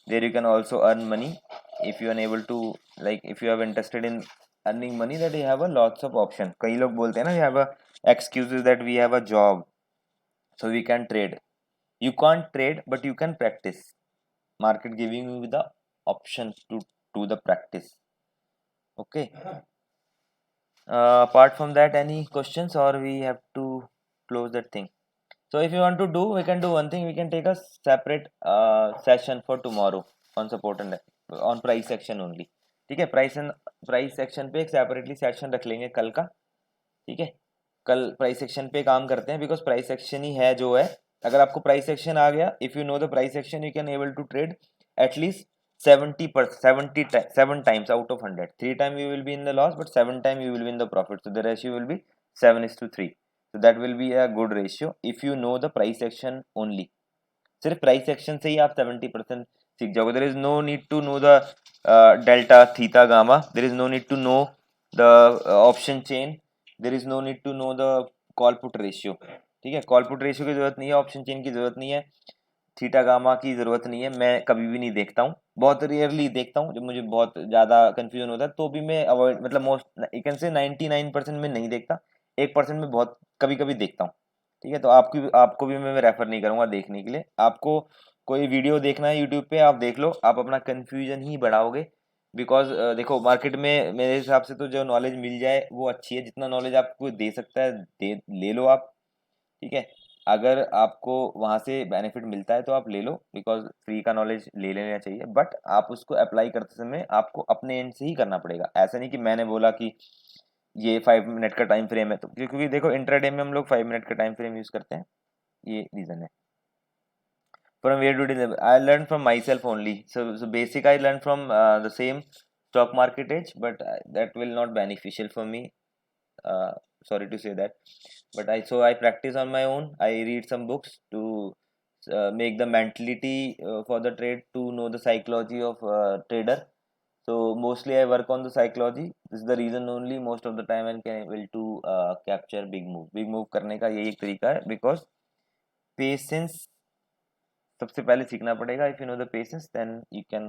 There you can also earn money if you are able to, like if you are interested in earning money, that you have a lots of option. कई लोग बोलते हैं ना, we have a excuses that we have a job, so we can trade. You can't trade, but you can practice. Market giving you the option to do the practice. Okay. Apart from that, any questions, or we have to close that thing? So if you want to do, we can do one thing. We can take a separate session for tomorrow on support and on price section only. ठीक है, price section पे एक separately section रख लेंगे कल का. ठीक है, कल प्राइस सेक्शन पे काम करते हैं, बिकॉज प्राइस सेक्शन ही है जो है. अगर आपको प्राइस सेक्शन आ गया, if you know the price section, you can able to trade at least 7 times out of 100. 3 times you will be in the loss, but 7 times you will be in the profit. So the ratio will be 7:3. So that will be a good ratio if you know the price action only. सिर्फ price action से ही आप 70% सीख जाओगे. There is no need to know the delta theta gamma. There is no need to know the option chain. There is no need to know the call put ratio. ठीक है, call put ratio की जरूरत नहीं है, option chain की जरूरत नहीं है, थीटा गामा की जरूरत नहीं है, मैं कभी भी नहीं देखता हूँ, बहुत रेयरली देखता हूँ, जब मुझे बहुत ज़्यादा कंफ्यूजन होता है तो भी मैं अवॉइड, मतलब मोस्ट यू कैन से 99% में नहीं देखता, 1% में बहुत कभी कभी देखता हूँ। ठीक है, तो आपको भी मैं रेफर नहीं करूँगा देखने के लिए। आपको कोई वीडियो देखना है यूट्यूब पे, आप देख लो, आप अपना कन्फ्यूजन ही बढ़ाओगे। बिकॉज देखो मार्केट में मेरे हिसाब से तो जो नॉलेज मिल जाए वो अच्छी है, जितना नॉलेज आपको दे सकता है दे ले लो आप। ठीक है, अगर आपको वहाँ से बेनिफिट मिलता है तो आप ले लो, बिकॉज फ्री का नॉलेज ले लेना चाहिए, बट आप उसको अप्लाई करते समय आपको अपने एंड से ही करना पड़ेगा। ऐसा नहीं कि मैंने बोला कि ये 5 मिनट का टाइम फ्रेम है तो, क्योंकि देखो इंट्राडे में हम लोग 5 मिनट का टाइम फ्रेम यूज करते हैं, ये रीजन है। From where did you learn? I learned from myself only. So basic I learned from the same stock market edge, but that will not beneficial for me. Uh, Sorry to say that, but I practice on my own. I read some books to make the mentality for the trade, to know the psychology of trader. So mostly I work on the psychology. This is the reason only most of the time I can able to capture big move. Big move करने का यही एक तरीका है, because patience सबसे पहले सीखना पड़ेगा। If you know the patience then you can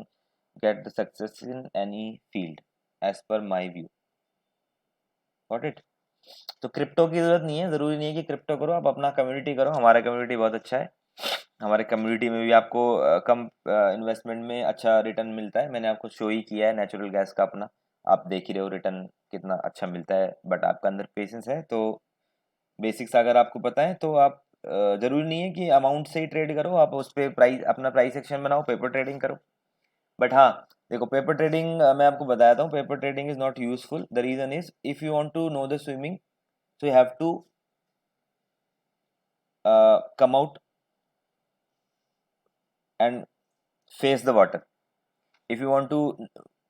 get the success in any field, as per my view. Got it? तो क्रिप्टो की जरूरत नहीं है, जरूरी नहीं है कि क्रिप्टो करो, आप अपना कम्युनिटी करो। हमारा कम्युनिटी बहुत अच्छा है, हमारे कम्युनिटी में भी आपको कम इन्वेस्टमेंट में अच्छा रिटर्न मिलता है। मैंने आपको शो ही किया है नेचुरल गैस का अपना, आप देख ही रहे हो रिटर्न कितना अच्छा मिलता है, बट आपका अंदर पेशेंस है तो बेसिक्स अगर आपको पता है तो आप जरूरी नहीं है कि अमाउंट से ही ट्रेड करो, आप उस पर प्राइस अपना प्राइस एक्शन बनाओ, पेपर ट्रेडिंग करो। बट हाँ, देखो पेपर ट्रेडिंग मैं आपको बताता हूँ, paper trading is not useful. The reason is if you want to know the swimming, so you have to come out and face the water. If you want to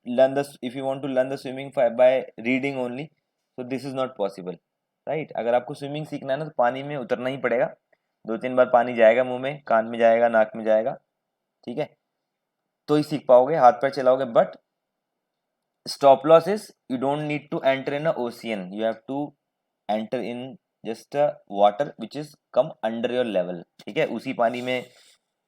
learn the swimming by reading only, so this is not possible, right? अगर आपको swimming सीखना है ना तो पानी में उतरना ही पड़ेगा, 2-3 बार पानी जाएगा मुंह में, कान में जाएगा, नाक में जाएगा, ठीक है, तो ही सीख पाओगे, हाथ पैर चलाओगे। But stop loss is you don't need to enter in a ocean, you have to enter in just a water which is come under your level। ठीक है, उसी पानी में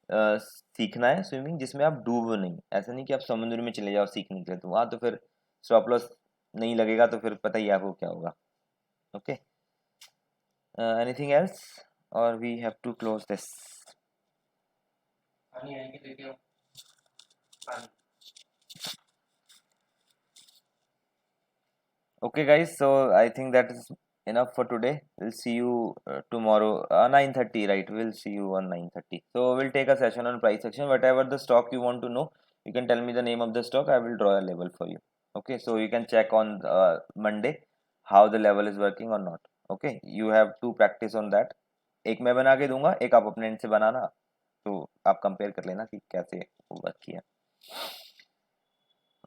सीखना है स्विमिंग जिसमें आप डूबो नहीं। ऐसा नहीं कि आप समुद्र में चले जाओ सीखने के लिए, तो वहाँ तो फिर स्टॉप लॉस नहीं लगेगा, तो फिर पता ही है आपको क्या होगा। ओके, एनीथिंग एल्स और we have to close this? Okay guys, so I think that is enough for today. We'll see you tomorrow 9:30, right? We'll see you on 9:30. So we'll take a session on price action. Whatever the stock you want to know, you can tell me the name of the stock, I will draw a level for you. Okay, so you can check on Monday how the level is working or not. Okay, you have to practice on that. एक मैं बना के दूंगा, एक आप अपने end से बनाना, तो आप कंपेयर कर लेना कि कैसे वर्क किया।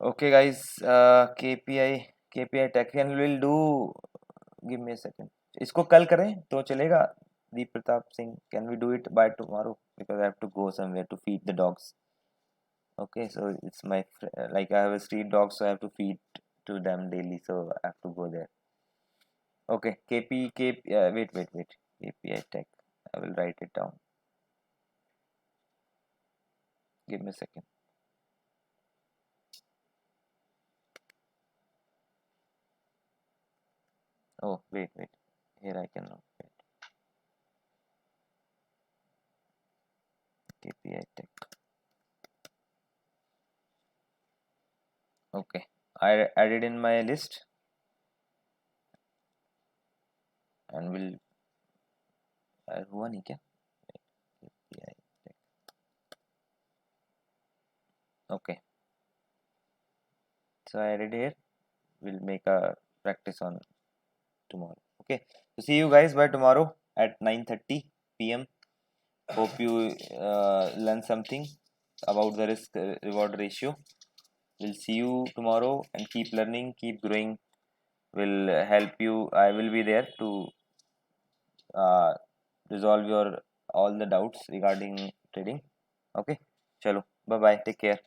Okay guys, KPI tech and will do, give me a second, इसको कल करें तो चलेगा? दीप Pratap Singh, can we do it by tomorrow, because I have to go somewhere to feed the dogs. Okay, so it's my like I have a street dog, so I have to feed to them daily, so I have to go there. Okay, wait, KPI tech, I will write it down, give me a second. Oh wait, here I can know. Wait. KPI tech. Okay, I added in my list and will हुआ नहीं क्या? KPI tech. Okay, so I added here. We'll make a practice on tomorrow. Okay, so see you guys by tomorrow at 9:30 p.m. Hope you learn something about the risk reward ratio. We'll see you tomorrow and keep learning, keep growing. Will help you. I will be there to uh, resolve your all the doubts regarding trading. Okay, chalo, bye bye, take care.